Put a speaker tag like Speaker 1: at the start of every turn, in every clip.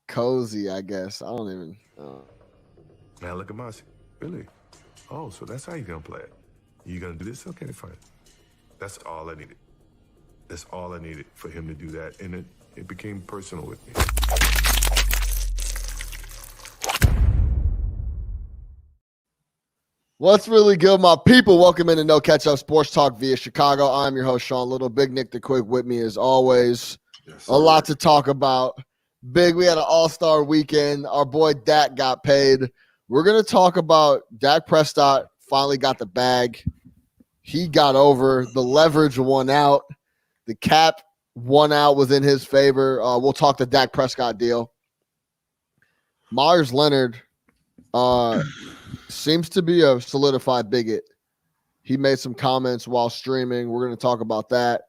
Speaker 1: cozy, I guess. I don't even.
Speaker 2: Now look at Mossy. Really? Oh, so that's how you're gonna play it. You gonna do this? Okay, fine. That's all I needed. That's all I needed for him to do that, and it became personal with me.
Speaker 1: What's really good, my people? Welcome into No Catch Up Sports Talk via Chicago. I'm your host, Sean Little. Big Nick the Quick with me as always. Yes, a lot to talk about. Big, we had an all-star weekend. Our boy Dak got paid. We're going to talk about Dak Prescott finally got the bag. He got over. The leverage won out. The cap won out, was in his favor. We'll talk the Dak Prescott deal. Meyers Leonard seems to be a solidified bigot. He made some comments while streaming. We're going to talk about that.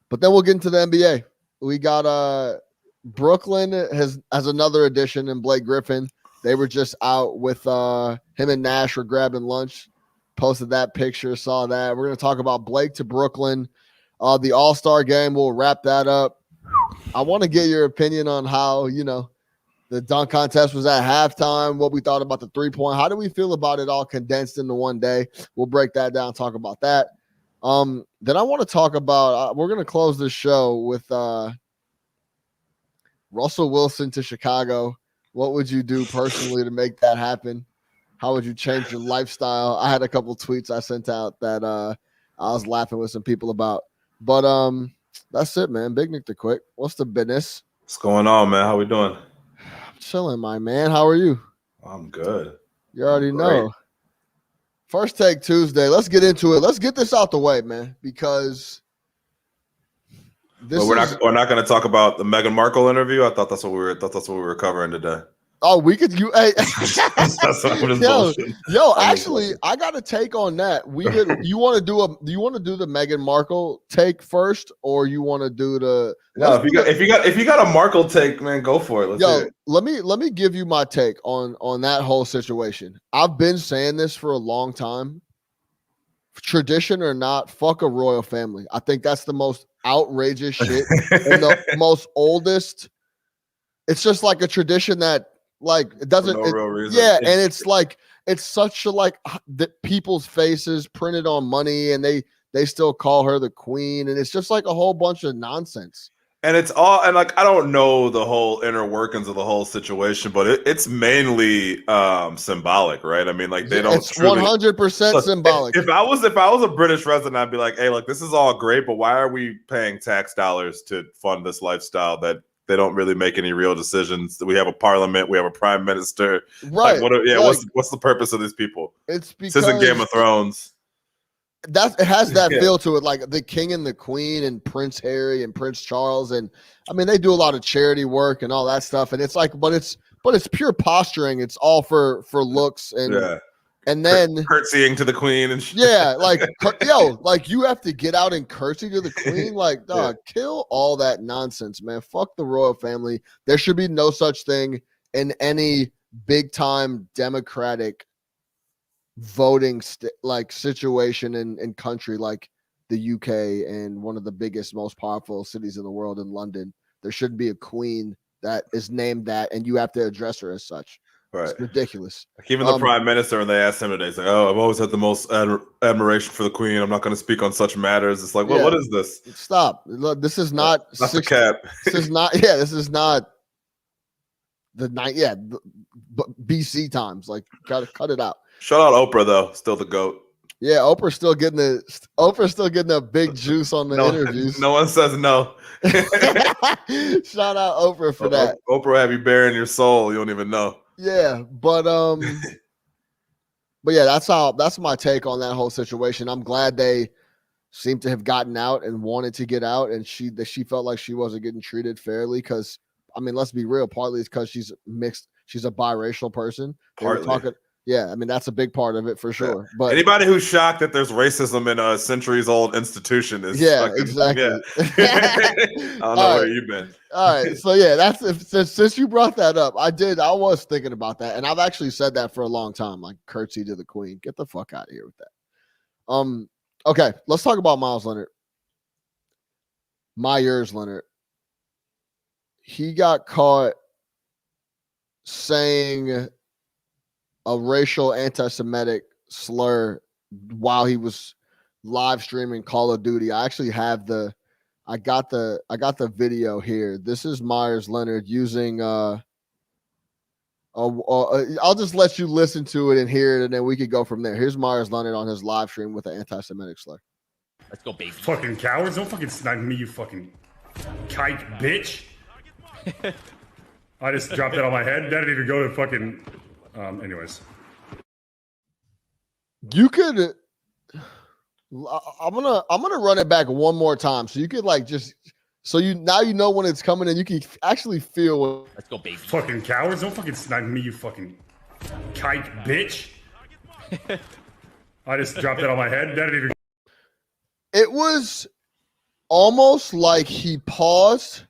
Speaker 1: But then we'll get into the NBA. We got Brooklyn has another addition in Blake Griffin. They were just out with him and Nash were grabbing lunch. Posted that picture, saw that. We're going to talk about Blake to Brooklyn. The All-Star game, we'll wrap that up. I want to get your opinion on how, the dunk contest was at halftime, what we thought about the three-point. How do we feel about it all condensed into one day? We'll break that down, talk about that. Then I want to talk about we're going to close this show with Russell Wilson to Chicago. What would you do personally to make that happen? How would you change your lifestyle? I had a couple tweets I sent out that I was laughing with some people about. But that's it, man. Big Nick the Quick. What's the business?
Speaker 3: What's going on, man? How we doing?
Speaker 1: I'm chilling, my man. How are you?
Speaker 3: I'm good.
Speaker 1: You already know. First Take Tuesday. Let's get into it. Let's get this out the way, man, because
Speaker 3: we're not going to talk about the Meghan Markle interview. I thought that's what we were covering today.
Speaker 1: Oh, we could. Hey,
Speaker 3: yo,
Speaker 1: actually, I got a take on that. We did. You want to do the Meghan Markle take first, or you want to do the?
Speaker 3: No, if you got a Markle take, man, go for it.
Speaker 1: Let me give you my take on that whole situation. I've been saying this for a long time. Tradition or not, fuck a royal family. I think that's the most outrageous shit and the most oldest. It's just like a tradition that. Like it doesn't,
Speaker 3: real reason.
Speaker 1: Yeah, and it's like it's such a the people's faces printed on money, and they still call her the queen, and it's just like a whole bunch of nonsense.
Speaker 3: And it's all I don't know the whole inner workings of the whole situation, but it's mainly symbolic, right? I mean, they don't.
Speaker 1: It's 100% symbolic.
Speaker 3: If I was a British resident, I'd be like, hey, look, this is all great, but why are we paying tax dollars to fund this lifestyle that? They don't really make any real decisions. We have a parliament. We have a prime minister.
Speaker 1: Right.
Speaker 3: What's the purpose of these people?
Speaker 1: It's because
Speaker 3: this isn't Game of Thrones.
Speaker 1: It has that feel to it, like the king and the queen and Prince Harry and Prince Charles. And I mean, they do a lot of charity work and all that stuff. And it's like, but it's pure posturing. It's all for looks and And then
Speaker 3: curtsying to the queen and
Speaker 1: shit. Yeah, you have to get out and curtsy to the queen. Like, dog, kill all that nonsense, man. Fuck the royal family. There should be no such thing in any big time democratic voting situation in country like the UK and one of the biggest, most powerful cities in the world in London. There should be a queen that is named that, and you have to address her as such. Right. It's ridiculous.
Speaker 3: Like even the prime minister, when they asked him today, he's like, "Oh, I've always had the most admiration for the queen. I'm not going to speak on such matters." It's like, well, what is this?
Speaker 1: Stop. Look, this is not.
Speaker 3: That's the cap.
Speaker 1: This is not. Yeah, this is not the night. Yeah, BC times. Like, cut it out.
Speaker 3: Shout out Oprah though, still the GOAT.
Speaker 1: Yeah, Oprah's still getting a big juice on the interviews.
Speaker 3: No one says no.
Speaker 1: Shout out Oprah for that.
Speaker 3: Oprah have you bearing your soul. You don't even know.
Speaker 1: Yeah, but yeah, that's my take on that whole situation. I'm glad they seem to have gotten out and wanted to get out, and she felt like she wasn't getting treated fairly because, I mean, let's be real, partly it's because she's mixed, she's a biracial person. Yeah, I mean, that's a big part of it for sure. But
Speaker 3: anybody who's shocked that there's racism in a centuries-old institution is
Speaker 1: exactly.
Speaker 3: Yeah. I don't know where you've been.
Speaker 1: All right, so yeah, since you brought that up, I was thinking about that, and I've actually said that for a long time, like curtsy to the queen. Get the fuck out of here with that. Okay, let's talk about Meyers Leonard. He got caught saying a racial anti-Semitic slur while he was live streaming Call of Duty. I actually have I got the video here. This is Meyers Leonard using I'll just let you listen to it and hear it, and then we could go from there. Here's Meyers Leonard on his live stream with an anti-Semitic slur.
Speaker 4: Let's go, baby.
Speaker 5: Fucking cowards. Don't fucking snipe me, you fucking kike bitch. I just dropped that on my head. That didn't even go to fucking... anyways.
Speaker 1: You could... I'm gonna run it back one more time so you could like just... So you know when it's coming and you can actually feel...
Speaker 4: Let's go, baby.
Speaker 5: Fucking cowards. Don't fucking snipe me, you fucking kike bitch. I just dropped that on my head. That didn't even...
Speaker 1: It was almost like he paused,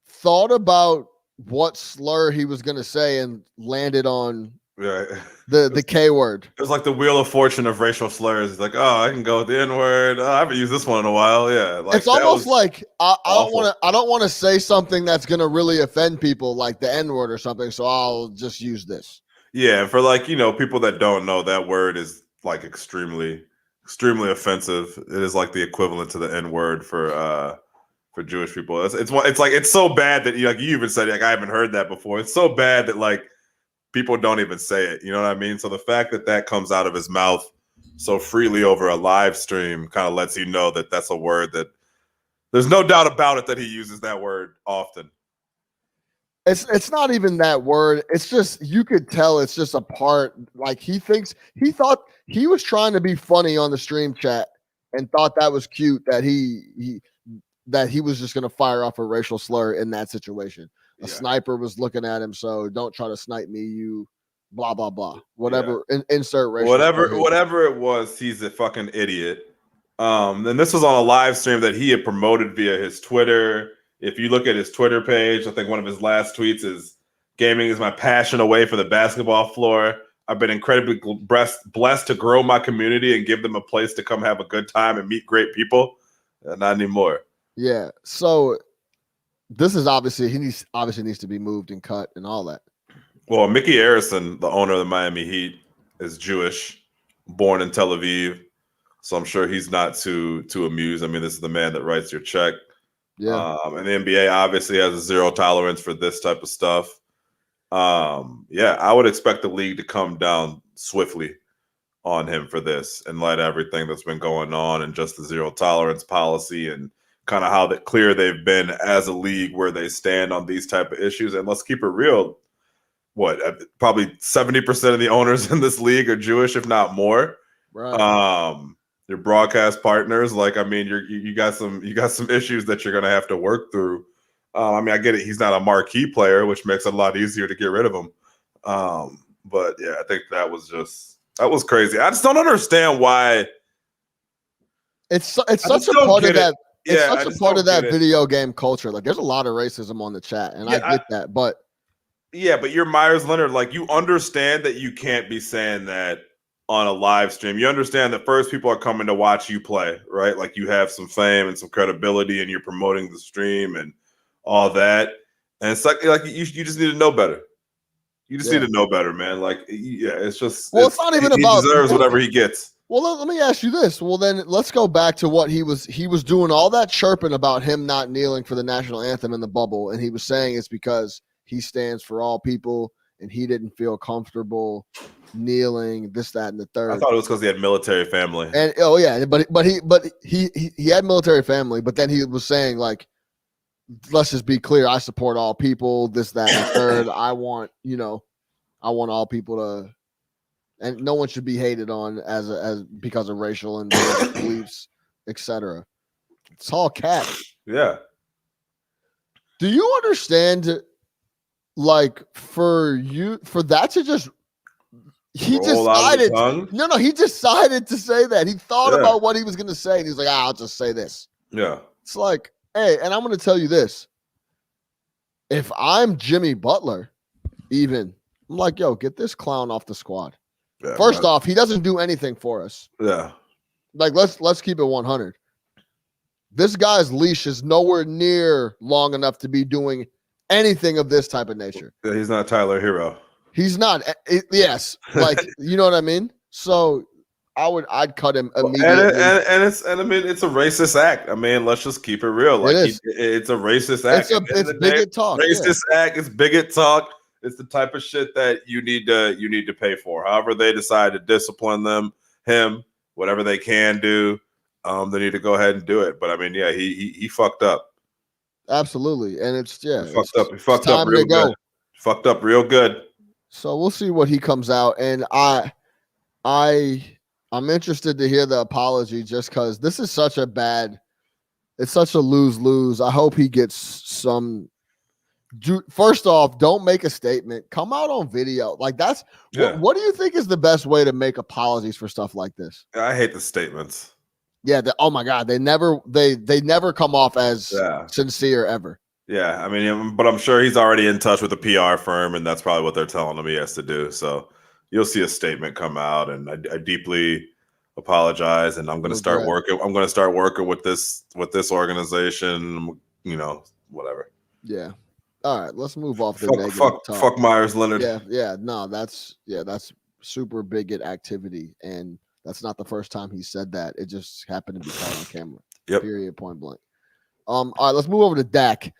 Speaker 1: thought about what slur he was going to say, and landed on the K word.
Speaker 3: It was like the Wheel of Fortune of racial slurs. It's like, oh, I can go with the N word. Oh, I haven't used this one in a while. Yeah, like,
Speaker 1: it's almost like I don't want to say something that's going to really offend people, like the N word or something. So I'll just use this.
Speaker 3: Yeah, for like people that don't know, that word is like extremely offensive. It is like the equivalent to the N word for Jewish people. It's like it's so bad that you even said like I haven't heard that before. It's so bad that like people don't even say it. You know what I mean? So the fact that comes out of his mouth so freely over a live stream kind of lets you know that that's a word that there's no doubt about it that he uses that word often.
Speaker 1: It's not even that word. It's just, you could tell it's just a part. Like he thought he was trying to be funny on the stream chat and thought that was cute that he was just going to fire off a racial slur in that situation. A sniper was looking at him. So don't try to snipe me, you blah, blah, blah, whatever. Insert racial.
Speaker 3: Whatever it was. He's a fucking idiot. And this was on a live stream that he had promoted via his Twitter. If you look at his Twitter page, I think one of his last tweets is, "Gaming is my passion away from the basketball floor. I've been incredibly blessed to grow my community and give them a place to come have a good time and meet great people." Not anymore.
Speaker 1: Yeah. So this is obviously needs to be moved and cut and all that.
Speaker 3: Well, Mickey Arison, the owner of the Miami Heat, is Jewish, born in Tel Aviv, so I'm sure he's not too amused. I mean, this is the man that writes your check.
Speaker 1: Yeah.
Speaker 3: And the NBA obviously has a zero tolerance for this type of stuff. Yeah, I would expect the league to come down swiftly on him for this in light of everything that's been going on and just the zero tolerance policy and kind of how clear they've been as a league where they stand on these type of issues. And let's keep it real. Probably 70% of the owners in this league are Jewish, if not more.
Speaker 1: Right.
Speaker 3: Your broadcast partners, like, I mean, you got some issues that you're gonna have to work through. I mean, I get it. He's not a marquee player, which makes it a lot easier to get rid of him. But yeah, I think that was crazy. I just don't understand why.
Speaker 1: It's such a part of that. It's such a part of that video game culture. Like, there's a lot of racism on the chat, and I get that. But
Speaker 3: yeah, but you're Meyers Leonard. Like, you understand that you can't be saying that on a live stream. You understand that first people are coming to watch you play, right? Like, you have some fame and some credibility and you're promoting the stream and all that. And it's like you just need to know better. You just need to know better, man. Like, yeah, it's just,
Speaker 1: it's not even about,
Speaker 3: he deserves whatever he gets.
Speaker 1: Well, let me ask you this. Well, then let's go back to what he was doing all that chirping about him not kneeling for the national anthem in the bubble. And he was saying it's because he stands for all people and he didn't feel comfortable kneeling, this, that, and the third.
Speaker 3: I thought it was because he had military family.
Speaker 1: And but he had military family, but then he was saying, like, let's just be clear, I support all people, this, that, and the third. I want all people to, and no one should be hated on as because of racial and beliefs, etc. It's all cat.
Speaker 3: Yeah.
Speaker 1: Do you understand, like, for that to just he decided to say that. He thought about what he was going to say, and he's like, I'll just say this.
Speaker 3: Yeah.
Speaker 1: It's like, hey, and I'm going to tell you this. If I'm Jimmy Butler, I'm like, yo, get this clown off the squad. Yeah, First off, he doesn't do anything for us.
Speaker 3: Yeah.
Speaker 1: Like, let's keep it 100. This guy's leash is nowhere near long enough to be doing anything of this type of nature.
Speaker 3: He's not Tyler Hero.
Speaker 1: He's not. Yes, like you know what I mean. So I'd cut him immediately.
Speaker 3: And I mean, it's a racist act. I mean, let's just keep it real. Like it's a racist act.
Speaker 1: It's bigot talk.
Speaker 3: Racist act. It's bigot talk. It's the type of shit that you need to pay for. However, they decide to discipline him, whatever they can do, they need to go ahead and do it. But I mean, yeah, he fucked up.
Speaker 1: Absolutely, and it's
Speaker 3: He fucked up real good. Fucked up real good. So
Speaker 1: we'll see what he comes out, and I'm interested to hear the apology just because this is such a lose-lose. I hope he gets some. First off, don't make a statement. Come out on video. Like what do you think is the best way to make apologies for stuff like this?
Speaker 3: I hate the statements.
Speaker 1: Yeah. Oh my God. They never come off as sincere ever.
Speaker 3: Yeah. I mean, but I'm sure he's already in touch with a PR firm, and that's probably what they're telling him he has to do. So you'll see a statement come out, and I deeply apologize, and I'm going to start working. I'm going to start working with this organization. You know, whatever.
Speaker 1: Yeah. All right. Let's move off the negative talk.
Speaker 3: Fuck Meyers Leonard.
Speaker 1: Yeah. No, that's super bigot activity, and that's not the first time he said that. It just happened to be caught on camera.
Speaker 3: Yep.
Speaker 1: Period. Point blank. All right. Let's move over to Dak.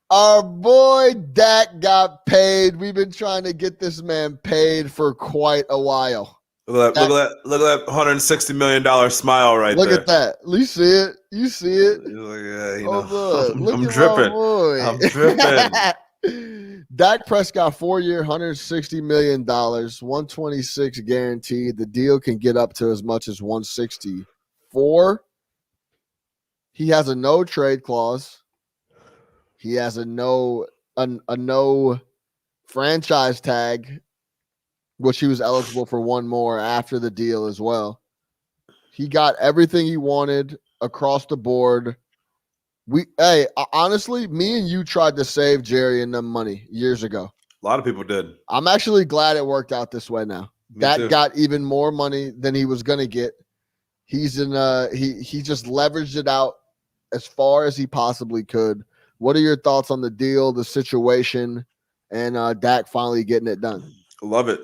Speaker 1: Our boy Dak got paid. We've been trying to get this man paid for quite a while.
Speaker 3: Look at that $160 million smile right there.
Speaker 1: Look at that. You see it.
Speaker 3: He's like, yeah, I'm dripping. I'm dripping.
Speaker 1: Dak Prescott, 4-year, $160 million, 126 guaranteed. The deal can get up to as much as 164. He has a no trade clause. He has a no franchise tag, which he was eligible for one more after the deal as well. He got everything he wanted across the board. Honestly, me and you tried to save Jerry and them money years ago.
Speaker 3: A lot of people did.
Speaker 1: I'm actually glad it worked out this way now.
Speaker 3: That
Speaker 1: got even more money than he was going to get. He's in he just leveraged it out as far as he possibly could. What are your thoughts on the deal, the situation, and Dak finally getting it done?
Speaker 3: Love it.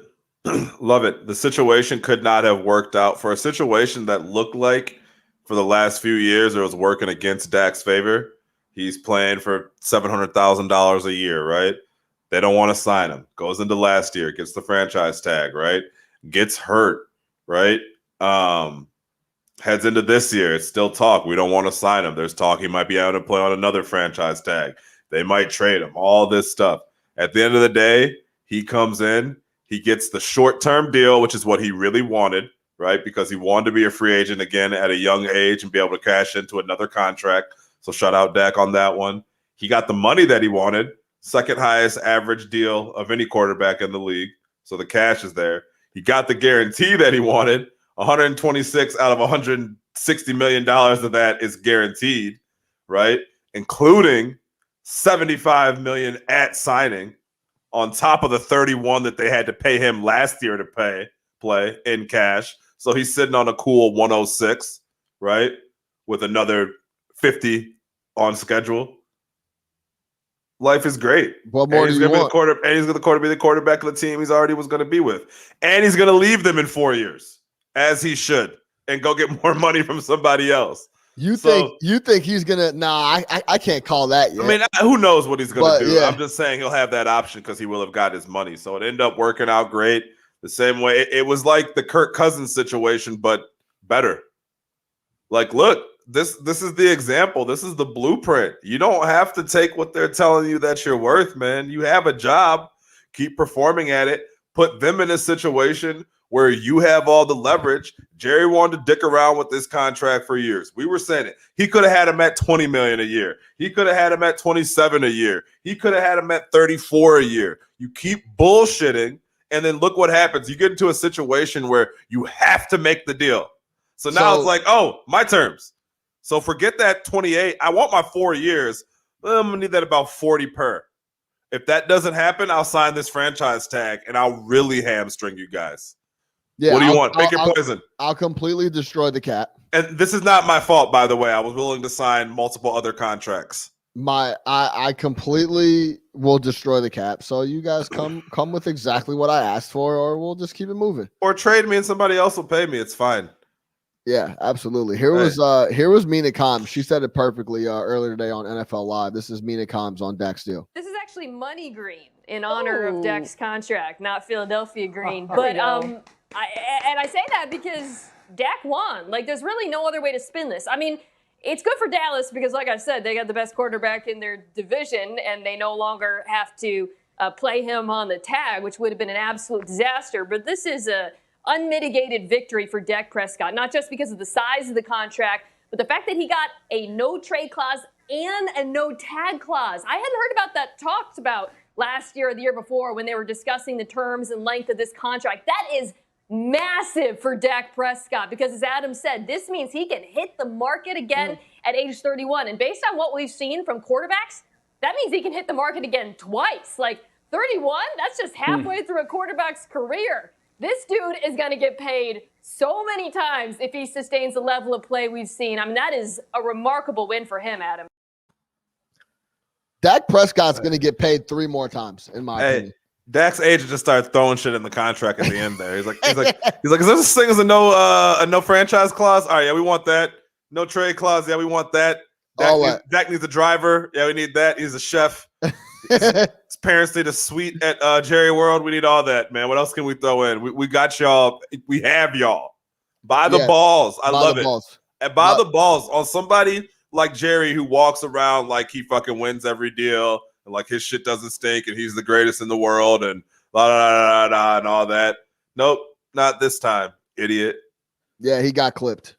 Speaker 3: Love it. The situation could not have worked out for a situation that looked like for the last few years it was working against Dak's favor. He's playing for $700,000 a year, right? They don't want to sign him. Goes into last year, gets the franchise tag, right? Gets hurt, right? Heads into this year, it's still talk. We don't want to sign him. There's talk he might be able to play on another franchise tag. They might trade him, all this stuff. At the end of the day, he comes in, he gets the short-term deal, which is what he really wanted, right? Because he wanted to be a free agent again at a young age and be able to cash into another contract. So shout out Dak on that one. He got the money that he wanted, second highest average deal of any quarterback in the league. So the cash is there. He got the guarantee that he wanted. 126 out of $160 million of that is guaranteed, right? Including $75 million at signing on top of the 31 that they had to pay him last year to play in cash. So he's sitting on a cool 106, right? With another 50 on schedule. Life is great.
Speaker 1: What more do you want?
Speaker 3: And he's going to be the quarterback of the team he's already was going to be with. And he's going to leave them in 4 years. As he should, and go get more money from somebody else. You
Speaker 1: think he's gonna? Nah, I can't call that yet.
Speaker 3: I mean, who knows what he's gonna do? Yeah. I'm just saying he'll have that option because he will have got his money. So it ended up working out great. The same way it was like the Kirk Cousins situation, but better. Like, look, this is the example. This is the blueprint. You don't have to take what they're telling you that you're worth, man. You have a job. Keep performing at it. Put them in a situation where you have all the leverage. Jerry wanted to dick around with this contract for years. We were saying it. He could have had him at $20 million a year. He could have had him at $27 a year. He could have had him at $34 a year. You keep bullshitting, and then look what happens. You get into a situation where you have to make the deal. So now it's like, oh, my terms. So forget that 28. I want my 4 years. I'm going to need that about 40 per. If that doesn't happen, I'll sign this franchise tag, and I'll really hamstring you guys. Yeah, what do you want? Pick your poison.
Speaker 1: I'll completely destroy the cap.
Speaker 3: And this is not my fault, by the way. I was willing to sign multiple other contracts.
Speaker 1: I completely will destroy the cap. So you guys come with exactly what I asked for, or we'll just keep it moving.
Speaker 3: Or trade me and somebody else will pay me. It's fine.
Speaker 1: Yeah, absolutely. Here was Mina Kimes. She said it perfectly earlier today on NFL Live. This is Mina Kimes on Dak's deal.
Speaker 4: This is actually money green in honor of Dak's contract, not Philadelphia green.
Speaker 6: Oh,
Speaker 4: but I say that because Dak won. Like, there's really no other way to spin this. I mean, it's good for Dallas because, like I said, they got the best quarterback in their division, and they no longer have to play him on the tag, which would have been an absolute disaster. But this is a unmitigated victory for Dak Prescott, not just because of the size of the contract, but the fact that he got a no trade clause and a no tag clause. I hadn't heard about that talked about last year or the year before when they were discussing the terms and length of this contract. That is massive for Dak Prescott because, as Adam said, this means he can hit the market again at age 31. And based on what we've seen from quarterbacks, that means he can hit the market again twice. Like 31, that's just halfway through a quarterback's career. This dude is going to get paid so many times if he sustains the level of play we've seen. I mean, that is a remarkable win for him, Adam.
Speaker 1: Dak Prescott's going to get paid 3 more times, in my opinion.
Speaker 3: Dak's agent just started throwing shit in the contract at the end there. He's like, is there such thing as a no franchise clause? All right, yeah, we want that. No trade clause, yeah, we want that. Dak needs a driver. Yeah, we need that. He's a chef. His parents need a suite at Jerry World. We need all that, man. What else can we throw in? We got y'all. We have y'all. Buy the balls. I love it. And buy the balls on somebody like Jerry who walks around like he fucking wins every deal. And like his shit doesn't stink, and he's the greatest in the world, and la la la la and all that. Nope, not this time, idiot.
Speaker 1: Yeah, he got clipped.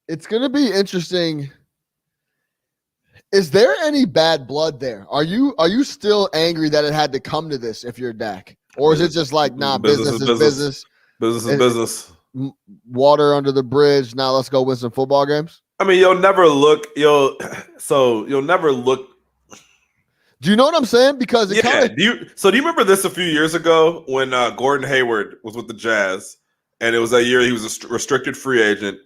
Speaker 1: It's gonna be interesting. Is there any bad blood there? Are you still angry that it had to come to this if you're Dak, or is it just like business is business?
Speaker 3: Business is business.
Speaker 1: Water under the bridge. Now let's go win some football games.
Speaker 3: I mean, you'll never look. Do you
Speaker 1: know what I'm saying? Because it
Speaker 3: do you remember this a few years ago when Gordon Hayward was with the Jazz, and it was that year he was a restricted free agent.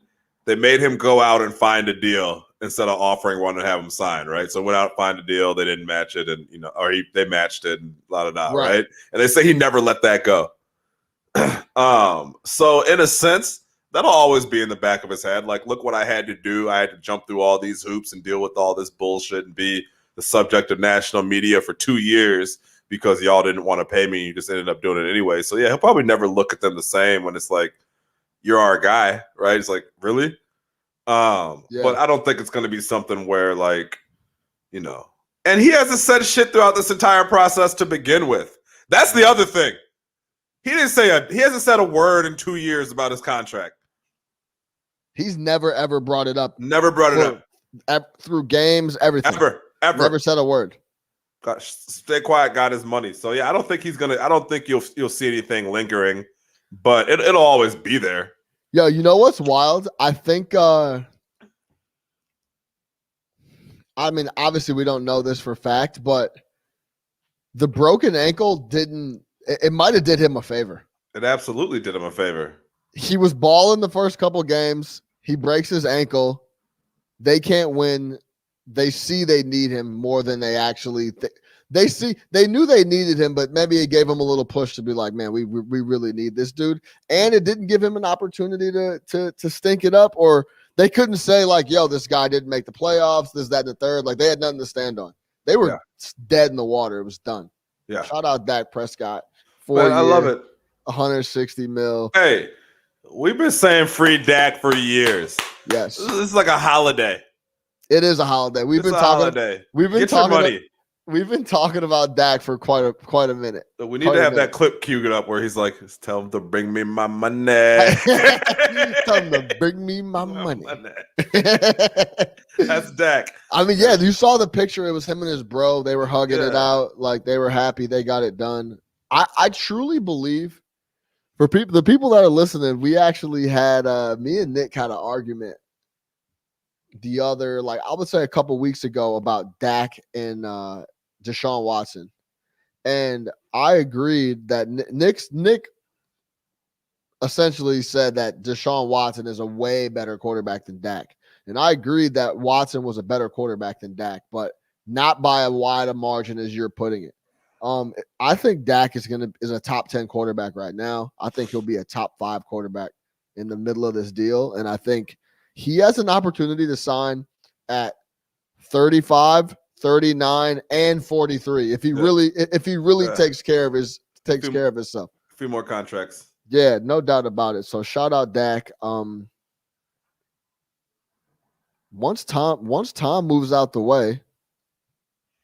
Speaker 3: They made him go out and find a deal instead of offering one to have him sign, right? So went out and find a deal. They didn't match it, and they matched it, and right? And they say he never let that go. So in a sense, that'll always be in the back of his head. Like, look what I had to do. I had to jump through all these hoops and deal with all this bullshit and be the subject of national media for 2 years because y'all didn't want to pay me. You just ended up doing it anyway. So yeah, he'll probably never look at them the same when it's like, you're our guy, right? It's like, really? But I don't think it's going to be something where like, and he hasn't said shit throughout this entire process to begin with. That's the other thing. He hasn't said a word in 2 years about his contract.
Speaker 1: He's never ever brought it up.
Speaker 3: Never brought it
Speaker 1: up through games, everything.
Speaker 3: Ever.
Speaker 1: Never said a word.
Speaker 3: Gosh, stay quiet. Got his money. So yeah, I don't think you'll see anything lingering, but it'll always be there.
Speaker 1: Yo, you know what's wild? I think. I mean, obviously we don't know this for fact, but the broken ankle didn't. It might have did him a favor.
Speaker 3: It absolutely did him a favor.
Speaker 1: He was balling the first couple games. He breaks his ankle. They can't win. They see they need him more than they actually they knew they needed him, but maybe it gave him a little push to be like, man, we really need this dude. And it didn't give him an opportunity to stink it up, or they couldn't say like, yo, this guy didn't make the playoffs, this, that, and the third. Like, they had nothing to stand on. They were dead in the water. It was done.
Speaker 3: Yeah.
Speaker 1: Shout out Dak Prescott.
Speaker 3: I love it.
Speaker 1: 160 mil.
Speaker 3: Hey, we've been saying free Dak for years.
Speaker 1: Yes.
Speaker 3: This is like a holiday.
Speaker 1: It is a holiday. We've been talking about Dak for quite a minute.
Speaker 3: So we need to have that clip queued up where he's like, tell him to bring me my money.
Speaker 1: Tell him to bring me my money.
Speaker 3: That's Dak.
Speaker 1: I mean, yeah, you saw the picture. It was him and his bro. They were hugging it out. Like, they were happy. They got it done. I truly believe, for the people that are listening, we actually had me and Nick had an argument the other, like, I would say a couple weeks ago, about Dak and Deshaun Watson. And I agreed that Nick essentially said that Deshaun Watson is a way better quarterback than Dak. And I agree that Watson was a better quarterback than Dak, but not by a wide a margin as you're putting it. I think Dak is a top 10 quarterback right now. I think he'll be a top 5 quarterback in the middle of this deal. And I think he has an opportunity to sign at 35, 39, and 43 if he really takes care of himself.
Speaker 3: A few more contracts.
Speaker 1: Yeah, no doubt about it. So shout out Dak. Once Tom moves out the way,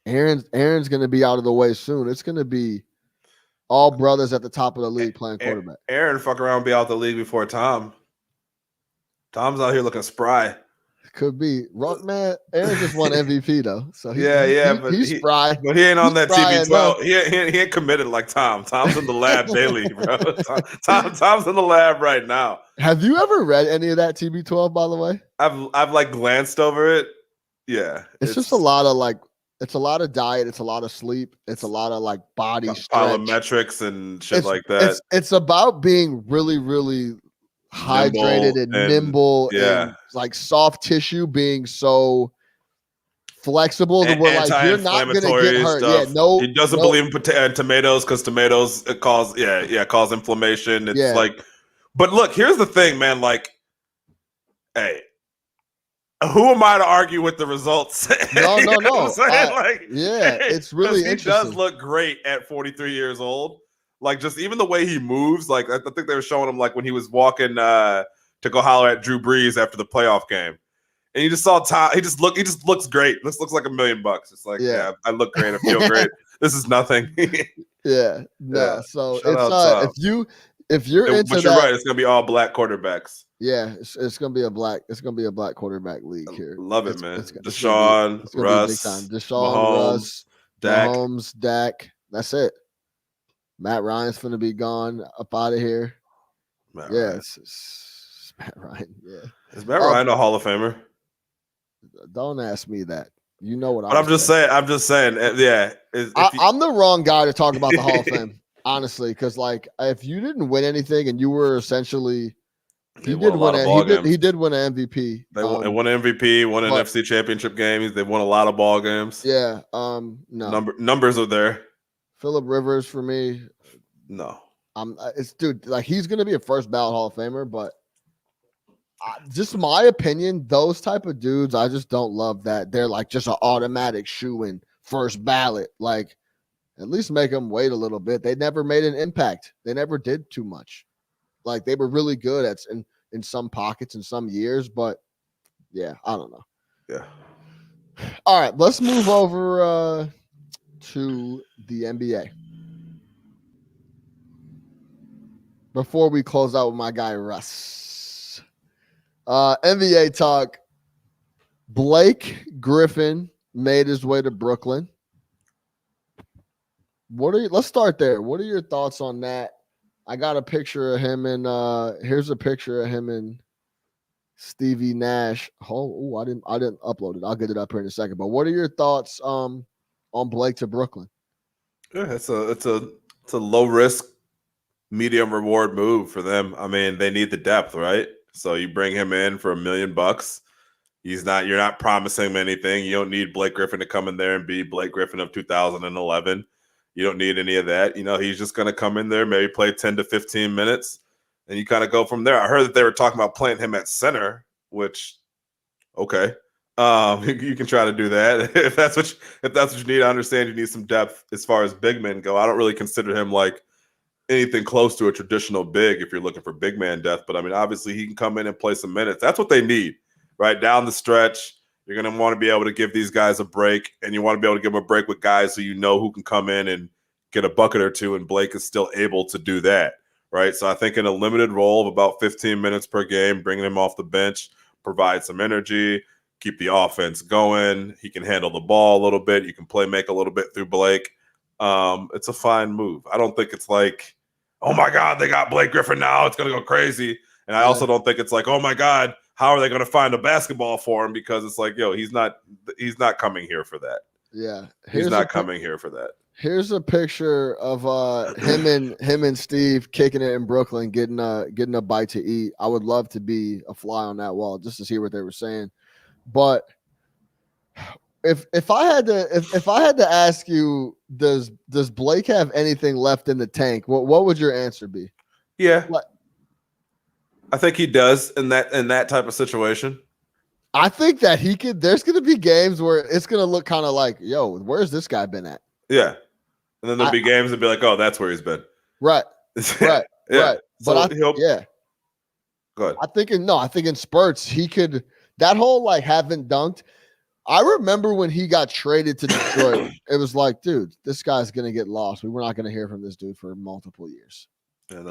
Speaker 1: Aaron's gonna be out of the way soon. It's gonna be all brothers at the top of the league playing quarterback.
Speaker 3: Aaron fuck around, be out the league before Tom. Tom's out here looking spry.
Speaker 1: Could be. Man, Aaron just won MVP though. So
Speaker 3: but
Speaker 1: he's spry.
Speaker 3: But he ain't on that TB12.
Speaker 1: Enough.
Speaker 3: He ain't committed like Tom. Tom's in the lab daily, bro. Tom's in the lab right now.
Speaker 1: Have you ever read any of that TB12, by the way?
Speaker 3: I've like glanced over it. Yeah.
Speaker 1: It's just a lot of it's a lot of diet, it's a lot of sleep, it's a lot of like body
Speaker 3: plyometrics and shit like that.
Speaker 1: It's about being really, really hydrated and nimble and like soft tissue being so flexible that we're like you're not gonna get hurt.
Speaker 3: Stuff.
Speaker 1: Yeah, no,
Speaker 3: he doesn't believe in tomatoes because tomatoes cause inflammation. It's like, but look, here's the thing, man. Like, hey, who am I to argue with the results?
Speaker 1: No.
Speaker 3: Yeah,
Speaker 1: it's really interesting.
Speaker 3: He does look great at 43 years old. Like, just even the way he moves. Like, I think they were showing him like when he was walking to go holler at Drew Brees after the playoff game, and you just saw Tom. He just looks great. This looks like $1 million. It's like, I look great. I feel great. This is nothing.
Speaker 1: So if you're into
Speaker 3: but you're right. It's gonna be all black quarterbacks.
Speaker 1: Yeah, it's gonna be a black quarterback league here.
Speaker 3: Love it, man. Deshaun, Russ,
Speaker 1: Russ,
Speaker 3: Dak.
Speaker 1: Mahomes, Dak. That's it. Matt Ryan's gonna be gone up out of here. It's Matt Ryan. Yeah,
Speaker 3: is Matt Ryan a Hall of Famer?
Speaker 1: Don't ask me that. You know what
Speaker 3: I'm just saying. I'm just saying. Yeah,
Speaker 1: I'm the wrong guy to talk about the Hall of Fame, honestly, because like if you didn't win anything and you were essentially. He did win an MVP.
Speaker 3: They won an MVP, won an NFC Championship game. They won a lot of ball games.
Speaker 1: Yeah. No.
Speaker 3: Numbers are there.
Speaker 1: Phillip Rivers for me.
Speaker 3: No.
Speaker 1: He's gonna be a first ballot Hall of Famer, but just my opinion, those type of dudes, I just don't love that they're like just an automatic shoo-in first ballot. Like, at least make them wait a little bit. They never made an impact. They never did too much. Like they were really good in some pockets in some years, but yeah, I don't know.
Speaker 3: Yeah.
Speaker 1: All right, let's move over to the NBA. Before we close out with my guy Russ. NBA talk. Blake Griffin made his way to Brooklyn. Let's start there. What are your thoughts on that? I got a picture of him and here's a picture of him and Stevie Nash. I didn't upload it. I'll get it up here in a second. But what are your thoughts on Blake to Brooklyn?
Speaker 3: Yeah, it's a low risk, medium reward move for them. I mean, they need the depth, right? So you bring him in for $1 million. You're not promising him anything. You don't need Blake Griffin to come in there and be Blake Griffin of 2011. You don't need any of that. He's just going to come in there, maybe play 10 to 15 minutes, and you kind of go from there. I heard that they were talking about playing him at center, which, okay. You can try to do that. If that's what you need. I understand you need some depth as far as big men go. I don't really consider him like anything close to a traditional big if you're looking for big man depth. But, I mean, obviously he can come in and play some minutes. That's what they need, right? Down the stretch. You're going to want to be able to give these guys a break, and you want to be able to give them a break with guys who can come in and get a bucket or two, and Blake is still able to do that, right? So I think in a limited role of about 15 minutes per game, bringing him off the bench, provide some energy, keep the offense going. He can handle the ball a little bit. You can make a little bit through Blake. It's a fine move. I don't think it's like, oh, my God, they got Blake Griffin now. It's going to go crazy. And I also don't think it's like, oh, my God, how are they going to find a basketball for him? Because it's like, he's not coming here for that.
Speaker 1: Yeah.
Speaker 3: He's not coming here for that.
Speaker 1: Here's a picture of him and Steve kicking it in Brooklyn, getting a bite to eat. I would love to be a fly on that wall just to see what they were saying. But if I had to ask you, does Blake have anything left in the tank? What would your answer be?
Speaker 3: Yeah,
Speaker 1: What?
Speaker 3: I think he does in that type of situation.
Speaker 1: I think that he could. There's going to be games where it's going to look kind of like, yo, where's this guy been at?
Speaker 3: Yeah, and then there'll be games that be like, oh, that's where he's been.
Speaker 1: Right, right,
Speaker 3: yeah.
Speaker 1: right. But
Speaker 3: So
Speaker 1: yeah.
Speaker 3: Go ahead.
Speaker 1: I think in spurts he could. That whole like haven't dunked. I remember when he got traded to Detroit, it was like, dude, this guy's gonna get lost. We were not gonna hear from this dude for multiple years.
Speaker 3: Yeah,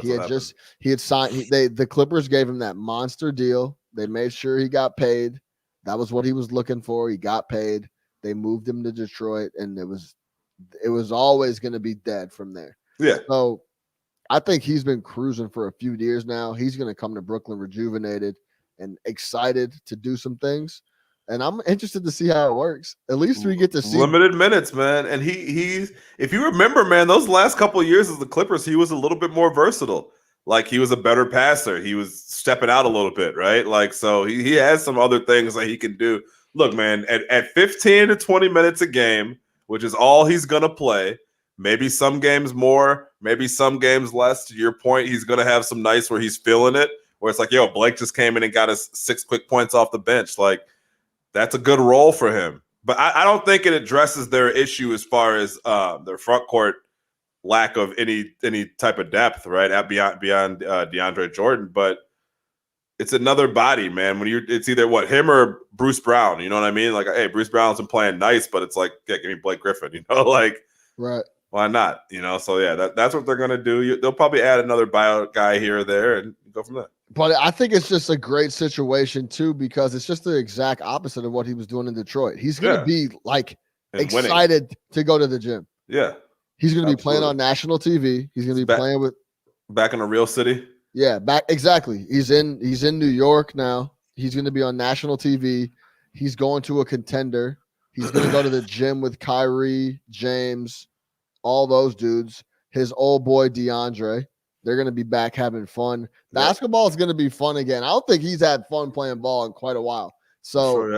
Speaker 1: he had signed. The Clippers gave him that monster deal. They made sure he got paid. That was what he was looking for. He got paid. They moved him to Detroit, and it was always gonna be dead from there.
Speaker 3: Yeah.
Speaker 1: So I think he's been cruising for a few years now. He's gonna come to Brooklyn rejuvenated and excited to do some things. And I'm interested to see how it works. At least we get to see
Speaker 3: limited minutes, man. And he if you remember, man, those last couple of years as the Clippers, he was a little bit more versatile. Like he was a better passer. He was stepping out a little bit, right? Like, so he has some other things that he can do. Look, man, at 15 to 20 minutes a game, which is all he's gonna play, maybe some games more, maybe some games less. To your point, he's gonna have some nights where he's feeling it, where it's like, yo, Blake just came in and got us 6 quick points off the bench. Like, that's a good role for him. But I don't think it addresses their issue as far as their front court lack of any type of depth, right? Beyond DeAndre Jordan. But it's another body, man. It's either him or Bruce Brown. You know what I mean? Like, hey, Bruce Brown's been playing nice, but it's like, yeah, give me Blake Griffin. You know, like,
Speaker 1: right.
Speaker 3: Why not? You know, so yeah, that's what they're gonna do. They'll probably add another buyout guy here or there and go from there.
Speaker 1: But I think it's just a great situation too, because it's just the exact opposite of what he was doing in Detroit. He's going to be like excited to go to the gym.
Speaker 3: Yeah.
Speaker 1: He's going to be playing on national TV. He's going to be playing
Speaker 3: back in a real city.
Speaker 1: Yeah, exactly. He's in New York now. He's going to be on national TV. He's going to a contender. He's going to go to the gym with Kyrie, James, all those dudes. His old boy DeAndre. They're going to be back having fun. Basketball is going to be fun again. I don't think he's had fun playing ball in quite a while. So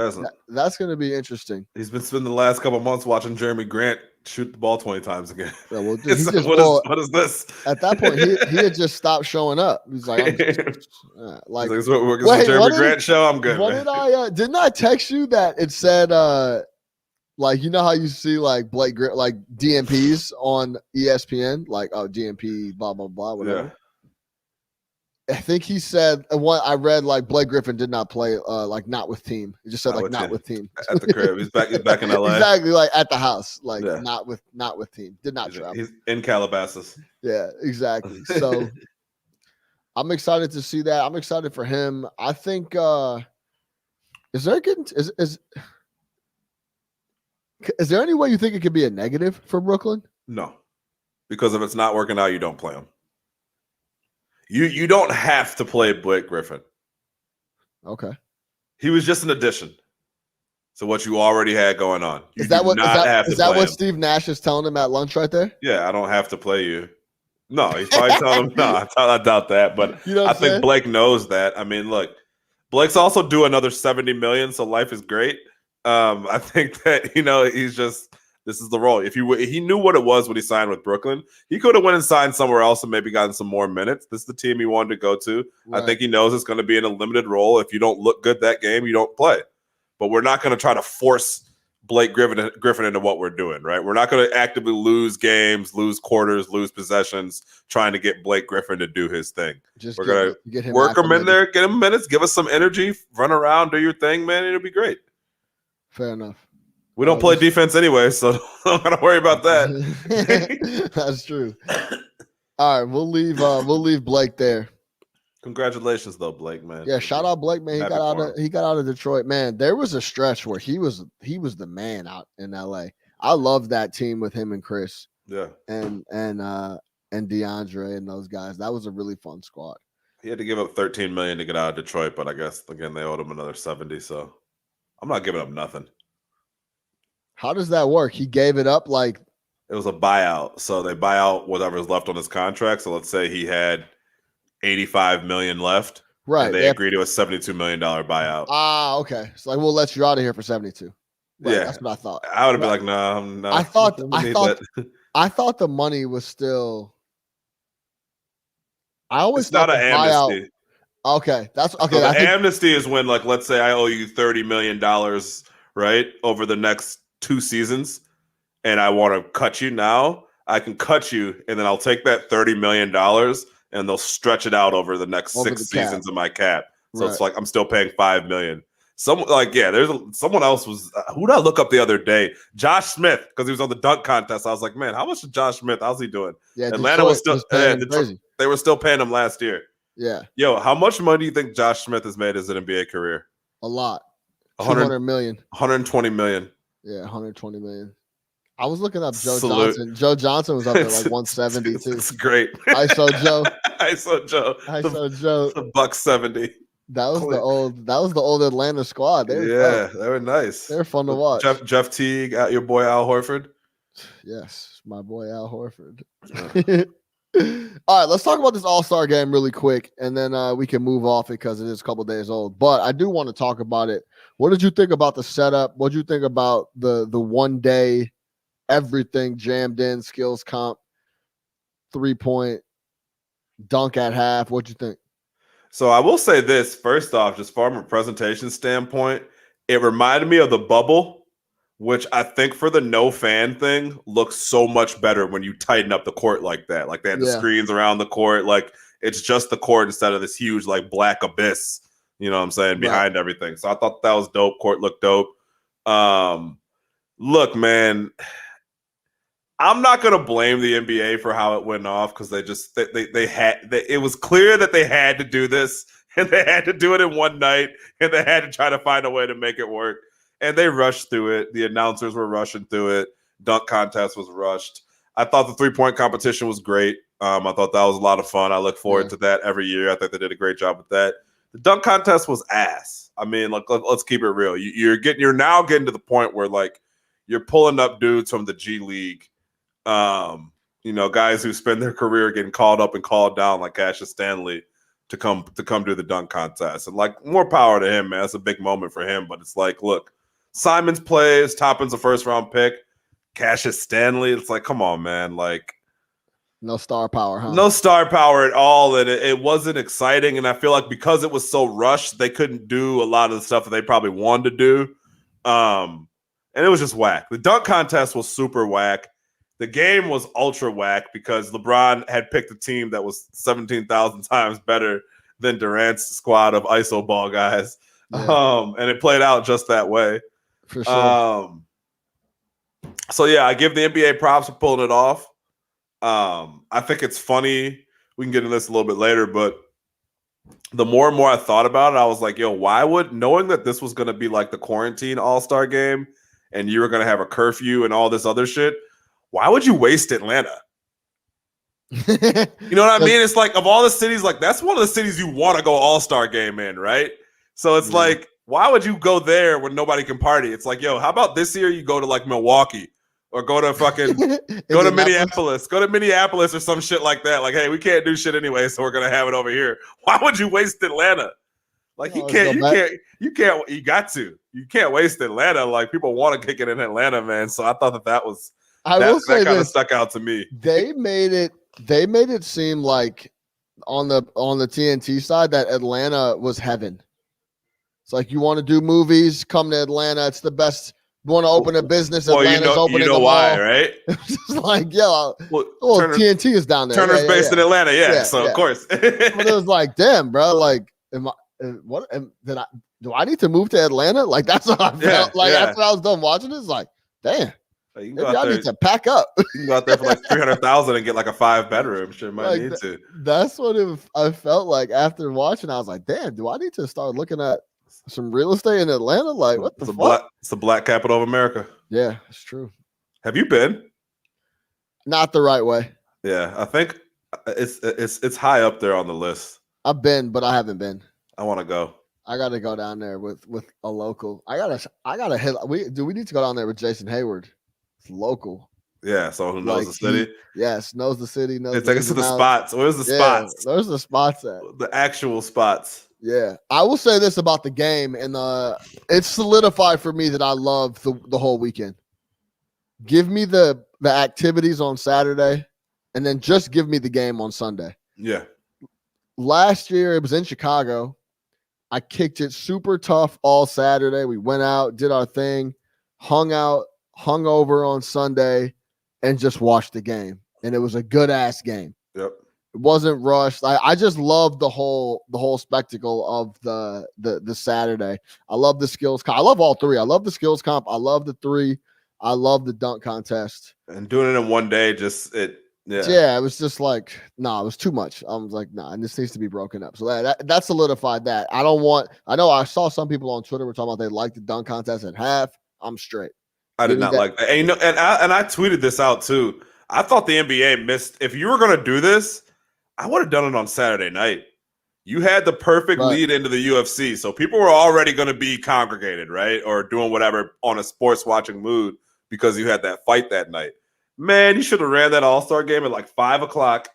Speaker 1: that's going to be interesting.
Speaker 3: He's been spending the last couple of months watching Jeremy Grant shoot the ball 20 times again.
Speaker 1: Yeah, well,
Speaker 3: what is this?
Speaker 1: At that point, he had just stopped showing up. He's like,
Speaker 3: Jeremy Grant show. I'm good.
Speaker 1: Didn't I text you that it said, like, you know how you see like Blake like DMPs on ESPN, like, oh, DMP, blah, blah, blah, whatever. Yeah. I think he said what I read, like Blake Griffin did not play, like not with team. It just said like not with team
Speaker 3: at the crib. He's back in LA.
Speaker 1: Exactly, like at the house, like not with team. Did not travel.
Speaker 3: He's in Calabasas.
Speaker 1: Yeah, exactly. So I'm excited to see that. I'm excited for him. I think is there any way you think it could be a negative for Brooklyn?
Speaker 3: No, because if it's not working out, you don't play him. You don't have to play Blake Griffin.
Speaker 1: Okay.
Speaker 3: He was just an addition to what you already had going on.
Speaker 1: Is that what Steve Nash is telling him at lunch right there?
Speaker 3: Yeah, I don't have to play you. No, he's probably telling him, no, I doubt that. But you know I think Blake knows that. I mean, look, Blake's also due another $70 million, so life is great. I think that, he's just, this is the role. If he knew what it was when he signed with Brooklyn, he could have went and signed somewhere else and maybe gotten some more minutes. This is the team he wanted to go to. Right. I think he knows it's going to be in a limited role. If you don't look good that game, you don't play. But we're not going to try to force Blake Griffin into what we're doing, right? We're not going to actively lose games, lose quarters, lose possessions, trying to get Blake Griffin to do his thing. We're going to work him in there, get him minutes, give us some energy, run around, do your thing, man. It'll be great.
Speaker 1: Fair enough.
Speaker 3: We don't play defense anyway, so don't gotta worry about that.
Speaker 1: That's true. All right, we'll leave Blake there.
Speaker 3: Congratulations, though, Blake, man.
Speaker 1: Yeah, shout out Blake, man. He got out of Detroit, man. There was a stretch where he was the man out in LA. I love that team with him and Chris.
Speaker 3: Yeah,
Speaker 1: and DeAndre and those guys. That was a really fun squad.
Speaker 3: He had to give up $13 million to get out of Detroit, but I guess again they owed him another 70. So I'm not giving up nothing.
Speaker 1: How does that work? He gave it up like
Speaker 3: it was a buyout. So they buy out whatever's left on his contract. So let's say he had $85 million left.
Speaker 1: Right.
Speaker 3: And they agreed to a $72 million buyout.
Speaker 1: Ah, okay. It's like, we'll let you out of here for 72. Right,
Speaker 3: Yeah.
Speaker 1: that's what I thought.
Speaker 3: I would have been like, no.
Speaker 1: I thought the money was still. I always
Speaker 3: It's not
Speaker 1: thought
Speaker 3: an
Speaker 1: the buyout.
Speaker 3: amnesty.
Speaker 1: Okay, that's okay.
Speaker 3: So the
Speaker 1: I think,
Speaker 3: amnesty is when, like, let's say I owe you $30 million, right, over the next 2 seasons, and I want to cut you now. I can cut you, and then I'll take that $30 million, and they'll stretch it out over the next 6 seasons of my cap. So It's like I'm still paying $5 million. Someone else was who did I look up the other day? Josh Smith, because he was on the dunk contest. I was like, man, how much is Josh Smith? How's he doing?
Speaker 1: Yeah,
Speaker 3: Atlanta was still
Speaker 1: crazy.
Speaker 3: They were still paying him last year.
Speaker 1: Yeah.
Speaker 3: Yo, how much money do you think Josh Smith has made as an NBA career?
Speaker 1: A lot. 200 million.
Speaker 3: 120 million.
Speaker 1: Yeah, 120 million. I was looking up Joe Johnson. Joe Johnson was up at like 170 too.
Speaker 3: It's great.
Speaker 1: ISO Joe.
Speaker 3: ISO Joe. The $170.
Speaker 1: That was the old Atlanta squad. They
Speaker 3: were nice.
Speaker 1: They were fun to watch.
Speaker 3: Jeff Teague, your boy Al Horford.
Speaker 1: Yes, my boy Al Horford. All right, let's talk about this All-Star game really quick, and then we can move off it because it is a couple days old. But I do want to talk about it. What did you think about the setup? What did you think about the 1 day, everything jammed in, skills comp, 3-point, dunk at half? What'd you think?
Speaker 3: So I will say this, first off, just from a presentation standpoint, it reminded me of the bubble, which I think for the no fan thing looks so much better when you tighten up the court like that. Like they had the screens around the court. Like it's just the court instead of this huge like black abyss, you know what I'm saying, behind everything. So I thought that was dope. Court looked dope. Look, man, I'm not going to blame the NBA for how it went off because it was clear that they had to do this and they had to do it in one night and they had to try to find a way to make it work. And they rushed through it. The announcers were rushing through it. Dunk contest was rushed. I thought the 3-point competition was great. I thought that was a lot of fun. I look forward to that every year. I think they did a great job with that. The dunk contest was ass. I mean, like, let's keep it real. You're now getting to the point where like you're pulling up dudes from the G League. Guys who spend their career getting called up and called down like Cassius Stanley to come do the dunk contest. And like more power to him, man. That's a big moment for him. But it's like, look, Simons plays, Toppin's a first-round pick, Cassius Stanley. It's like, come on, man. Like,
Speaker 1: no star power, huh?
Speaker 3: No star power at all. And it wasn't exciting. And I feel like because it was so rushed, they couldn't do a lot of the stuff that they probably wanted to do. And it was just whack. The dunk contest was super whack. The game was ultra whack because LeBron had picked a team that was 17,000 times better than Durant's squad of ISO ball guys. Yeah. And it played out just that way.
Speaker 1: For sure.
Speaker 3: So, yeah, I give the NBA props for pulling it off. I think it's funny. We can get into this a little bit later, but the more and more I thought about it, I was like, yo, why would, knowing that this was going to be like the quarantine All-Star game and you were going to have a curfew and all this other shit, why would you waste Atlanta? You know what I mean? It's like, of all the cities, like that's one of the cities you want to go All-Star game in, right? So it's like, why would you go there when nobody can party? It's like, yo, how about this year you go to like Milwaukee or go to fucking go to Minneapolis or some shit like that. Like, hey, we can't do shit anyway, so we're gonna have it over here. Why would you waste Atlanta? Like you got to. You can't waste Atlanta. Like people want to kick it in Atlanta, man. So I thought that was that kind of stuck out to me.
Speaker 1: They made it seem like on the TNT side that Atlanta was heaven. It's like you want to do movies, come to Atlanta. It's the best. You want to open a business, Atlanta's opening
Speaker 3: you know why, right?
Speaker 1: It's just like, TNT is down there.
Speaker 3: Turner's based in Atlanta, of course.
Speaker 1: But it was like, damn, bro, like, do I need to move to Atlanta? Like, that's what I felt. Like, after I was done watching it, it's like, damn, maybe I need to pack up.
Speaker 3: You can go out there for like $300,000 and get like a 5-bedroom. Sure, might need to.
Speaker 1: That's what I felt like after watching. I was like, damn, do I need to start looking at some real estate in Atlanta? Like, what the fuck?
Speaker 3: It's the black capital of America.
Speaker 1: Yeah, it's true.
Speaker 3: Have you been?
Speaker 1: Not the right way.
Speaker 3: Yeah, I think it's high up there on the list.
Speaker 1: I've been, but I haven't been.
Speaker 3: I want to go.
Speaker 1: I got to go down there with a local. I gotta hit. We need to go down there with Jason Hayward. It's local.
Speaker 3: Yeah, so who knows
Speaker 1: Like,
Speaker 3: the city?
Speaker 1: Yes, knows the city. Knows.
Speaker 3: Take us to the spots. Where's the spots?
Speaker 1: There's the spots at.
Speaker 3: The actual spots.
Speaker 1: Yeah, I will say this about the game, and it's solidified for me that I love the whole weekend. Give me the activities on Saturday, and then just give me the game on Sunday.
Speaker 3: Yeah.
Speaker 1: Last year, it was in Chicago. I kicked it super tough all Saturday. We went out, did our thing, hung over on Sunday, and just watched the game. And it was a good ass game.
Speaker 3: Yep.
Speaker 1: It wasn't rushed. I just love the whole spectacle of the Saturday. I love the skills comp. I love all three. I love the skills comp. I love the three. I love the dunk contest.
Speaker 3: And doing it in one day, it
Speaker 1: was just like, it was too much. I was like, and this needs to be broken up. So that solidified that. I know I saw some people on Twitter were talking about they liked the dunk contest at half. I'm straight.
Speaker 3: I did not like that. And, I tweeted this out too. I thought the NBA missed. If you were going to do this, I would have done it on Saturday night. You had the perfect lead into the UFC. So people were already going to be congregated, right? Or doing whatever on a sports watching mood because you had that fight that night. Man, you should have ran that All-Star game at like 5:00.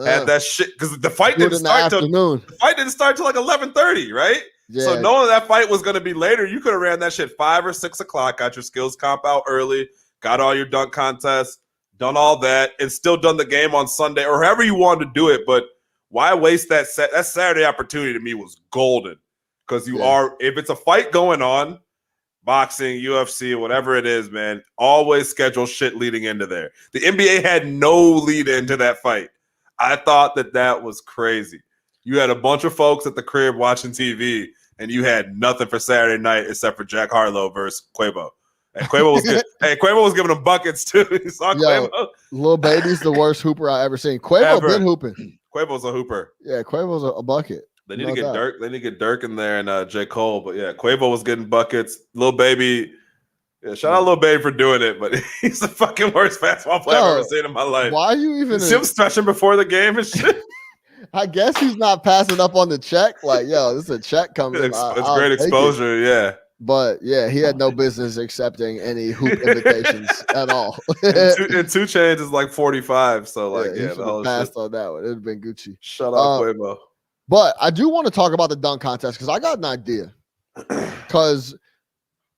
Speaker 3: Had that shit because the fight didn't start till like 11:30, right? Yeah. So knowing that fight was going to be later, you could have ran that shit 5 or 6 o'clock, got your skills comp out early, got all your dunk contests, done all that, and still done the game on Sunday or however you wanted to do it. But why waste that Saturday opportunity? To me was golden because if it's a fight going on, boxing, UFC, whatever it is, man, always schedule shit leading into there. The NBA had no lead into that fight. I thought that was crazy. You had a bunch of folks at the crib watching TV, and you had nothing for Saturday night except for Jack Harlow versus Quavo. And Quavo was good. Quavo was giving them buckets too. You saw Quavo?
Speaker 1: Lil Baby's the worst hooper I ever seen. Quavo been hooping.
Speaker 3: Quavo's a hooper.
Speaker 1: Yeah, Quavo's a bucket.
Speaker 3: They need to get Dirk. They need to get Dirk in there and J. Cole. But yeah, Quavo was getting buckets. Lil Baby. Yeah, shout out Lil Baby for doing it, but he's the fucking worst basketball player I've ever seen in my life.
Speaker 1: Why are you even?
Speaker 3: Him stretching before the game and shit.
Speaker 1: I guess he's not passing up on the check. Like, this is a check coming.
Speaker 3: It's great exposure, yeah.
Speaker 1: But yeah, he had no business accepting any hoop invitations at all.
Speaker 3: and 2 Chainz is like 45, so like
Speaker 1: he passed on that one. It'd have been Gucci.
Speaker 3: Shout out Quavo.
Speaker 1: But I do want to talk about the dunk contest because I got an idea. Because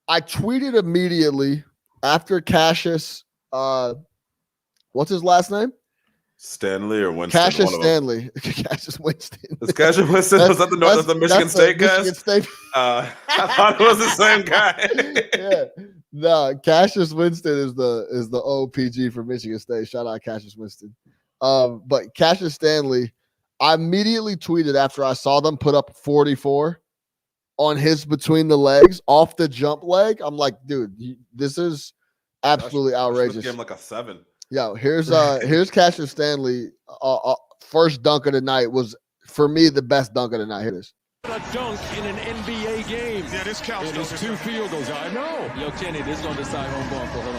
Speaker 1: I tweeted immediately after Cassius. What's his last name?
Speaker 3: Stanley or Winston?
Speaker 1: Cassius Stanley. Cassius Winston.
Speaker 3: Is Cassius Winston? Was that the Michigan State guy? Michigan State. I thought it was the same guy.
Speaker 1: Yeah. No, Cassius Winston is the old PG for Michigan State. Shout out Cassius Winston. But Cassius Stanley, I immediately tweeted after I saw them put up 44 on his between the legs off the jump leg. I'm like, dude, this is absolutely outrageous.
Speaker 3: Give him like a 7.
Speaker 1: Yo, here's Cassius Stanley. First dunk of the night was for me the best dunk of the night. Here it is.
Speaker 6: A dunk in an NBA game.
Speaker 7: Yeah, this counts.
Speaker 6: It is 2 field goals. I know. Yo, Kenny, this is on the side home ball. Hold on.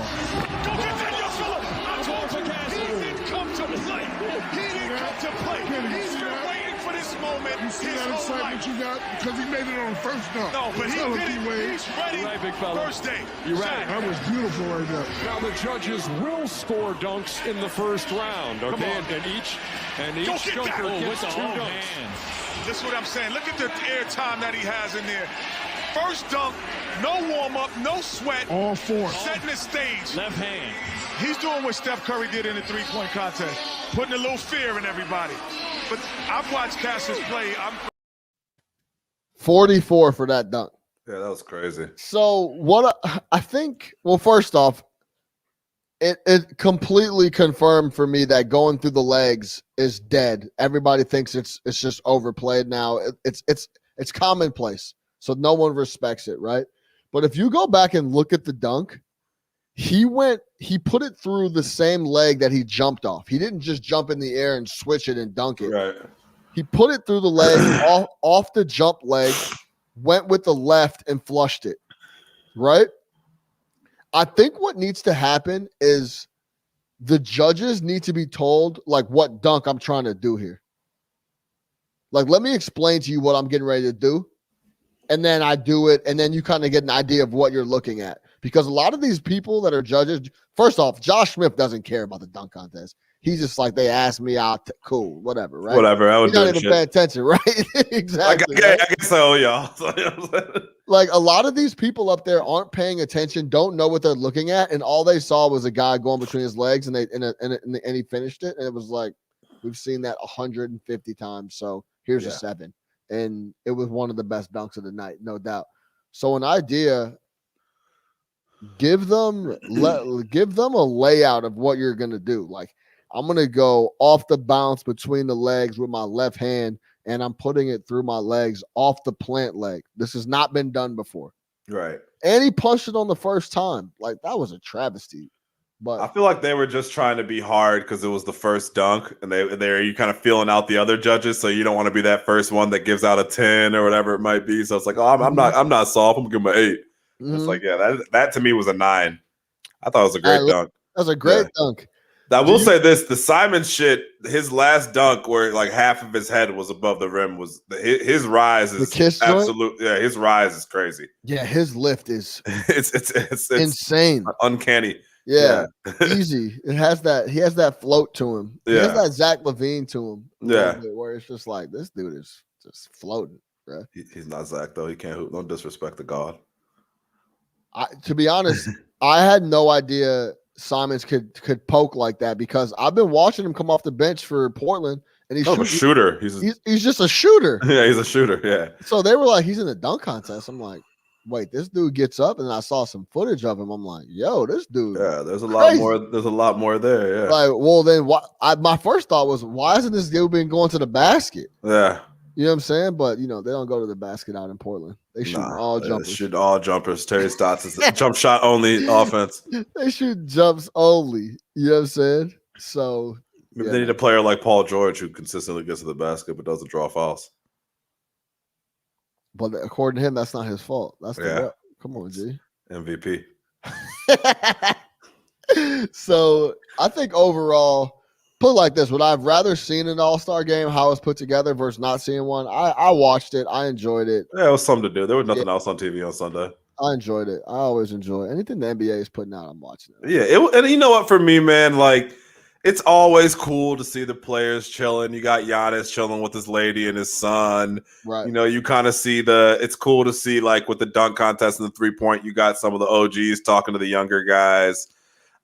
Speaker 7: Go get that, yo, Phillip. I told you, he didn't come to play. He didn't come to play. He's been waiting for this moment.
Speaker 8: You see that excitement you got? Because he made it on the first dunk.
Speaker 7: No, but he did it. He's ready.
Speaker 6: Right, big fella.
Speaker 7: First day.
Speaker 6: You're right.
Speaker 8: That was beautiful right there.
Speaker 6: Now the judges will score dunks in the first round. Okay, and each dunker gets 2 dunks.
Speaker 7: This is what I'm saying. Look at the air time that he has in there. First dunk, no warm-up, no sweat.
Speaker 8: All 4.
Speaker 7: Setting the stage.
Speaker 6: Left hand.
Speaker 7: He's doing what Steph Curry did in the three-point contest, putting a little fear in everybody. But I've watched Cassius play.
Speaker 1: 44 for that dunk.
Speaker 3: Yeah, that was crazy.
Speaker 1: So what I think, well, first off, it completely confirmed for me that going through the legs is dead. Everybody thinks it's just overplayed now. It's commonplace, so no one respects it, right? But if you go back and look at the dunk, he put it through the same leg that he jumped off. He didn't just jump in the air and switch it and dunk it.
Speaker 3: Right.
Speaker 1: He put it through the leg off the jump leg, went with the left and flushed it, right? I think what needs to happen is the judges need to be told, like, what dunk I'm trying to do here. Like, let me explain to you what I'm getting ready to do, and then I do it, and then you kind of get an idea of what you're looking at. because a lot of these people that are judges, first off, Josh Smith doesn't care about the dunk contest. He's just like, they asked me out, cool, whatever, right?
Speaker 3: Whatever. I would
Speaker 1: He's not
Speaker 3: do
Speaker 1: even
Speaker 3: shit.
Speaker 1: paying attention, right? Exactly.
Speaker 3: I
Speaker 1: Right?
Speaker 3: guess so, y'all.
Speaker 1: Like a lot of these people up there aren't paying attention, don't know what they're looking at, and all they saw was a guy going between his legs, and he finished it, and it was like, we've seen that 150 times. So here's a 7, and it was one of the best dunks of the night, no doubt. So an idea, give them a layout of what you're gonna do. Like, I'm gonna go off the bounce between the legs with my left hand, and I'm putting it through my legs off the plant leg. This has not been done before.
Speaker 3: Right.
Speaker 1: And he punched it on the first time. Like, that was a travesty. But
Speaker 3: I feel like they were just trying to be hard because it was the first dunk, and they're you kind of feeling out the other judges, so you don't want to be that first one that gives out a 10 or whatever it might be. So it's like, oh, I'm not soft. I'm gonna give him an 8. It's like, yeah, that to me was a 9. I thought it was a great dunk.
Speaker 1: That was a great dunk.
Speaker 3: I will say this: the Simon shit, his last dunk, where like half of his head was above the rim, was his rise is absolute. Yeah, his rise is crazy.
Speaker 1: Yeah, his lift is
Speaker 3: it's
Speaker 1: insane,
Speaker 3: uncanny.
Speaker 1: Yeah, easy. He has that float to him.
Speaker 3: Yeah.
Speaker 1: He has that Zach LaVine to him.
Speaker 3: Yeah,
Speaker 1: where it's just like, this dude is just floating, bro.
Speaker 3: He's not Zach though. He can't hoop. Don't disrespect the god.
Speaker 1: To be honest, I had no idea Simons could poke like that, because I've been watching him come off the bench for Portland, and he's
Speaker 3: a shooter.
Speaker 1: He's just a shooter.
Speaker 3: Yeah, he's a shooter. Yeah.
Speaker 1: So they were like, he's in the dunk contest. I'm like, wait, this dude gets up, and I saw some footage of him. I'm like, yo, this dude.
Speaker 3: Yeah, there's a lot more. There's a lot more there. Yeah.
Speaker 1: Like, well, then my first thought was, why isn't this dude been going to the basket?
Speaker 3: Yeah.
Speaker 1: You know what I'm saying? But they don't go to the basket out in Portland. They shoot all jumpers.
Speaker 3: They shoot all jumpers. Terry Stotts is jump shot only offense.
Speaker 1: They shoot jumps only. You know what I'm saying? So
Speaker 3: maybe they need a player like Paul George who consistently gets to the basket but doesn't draw fouls.
Speaker 1: But according to him, that's not his fault. That's come on, G.
Speaker 3: MVP.
Speaker 1: So I think overall, put it like this: would I have rather seen an All-Star game, how it's put together, versus not seeing one? I watched it. I enjoyed it.
Speaker 3: Yeah, it was something to do. There was nothing else on TV on Sunday.
Speaker 1: I enjoyed it. I always enjoy it. Anything the NBA is putting out, I'm watching it.
Speaker 3: Yeah, and you know what? For me, man, like, it's always cool to see the players chilling. You got Giannis chilling with his lady and his son.
Speaker 1: Right.
Speaker 3: You kind of see it's cool to see, like, with the dunk contest and the 3-point, you got some of the OGs talking to the younger guys.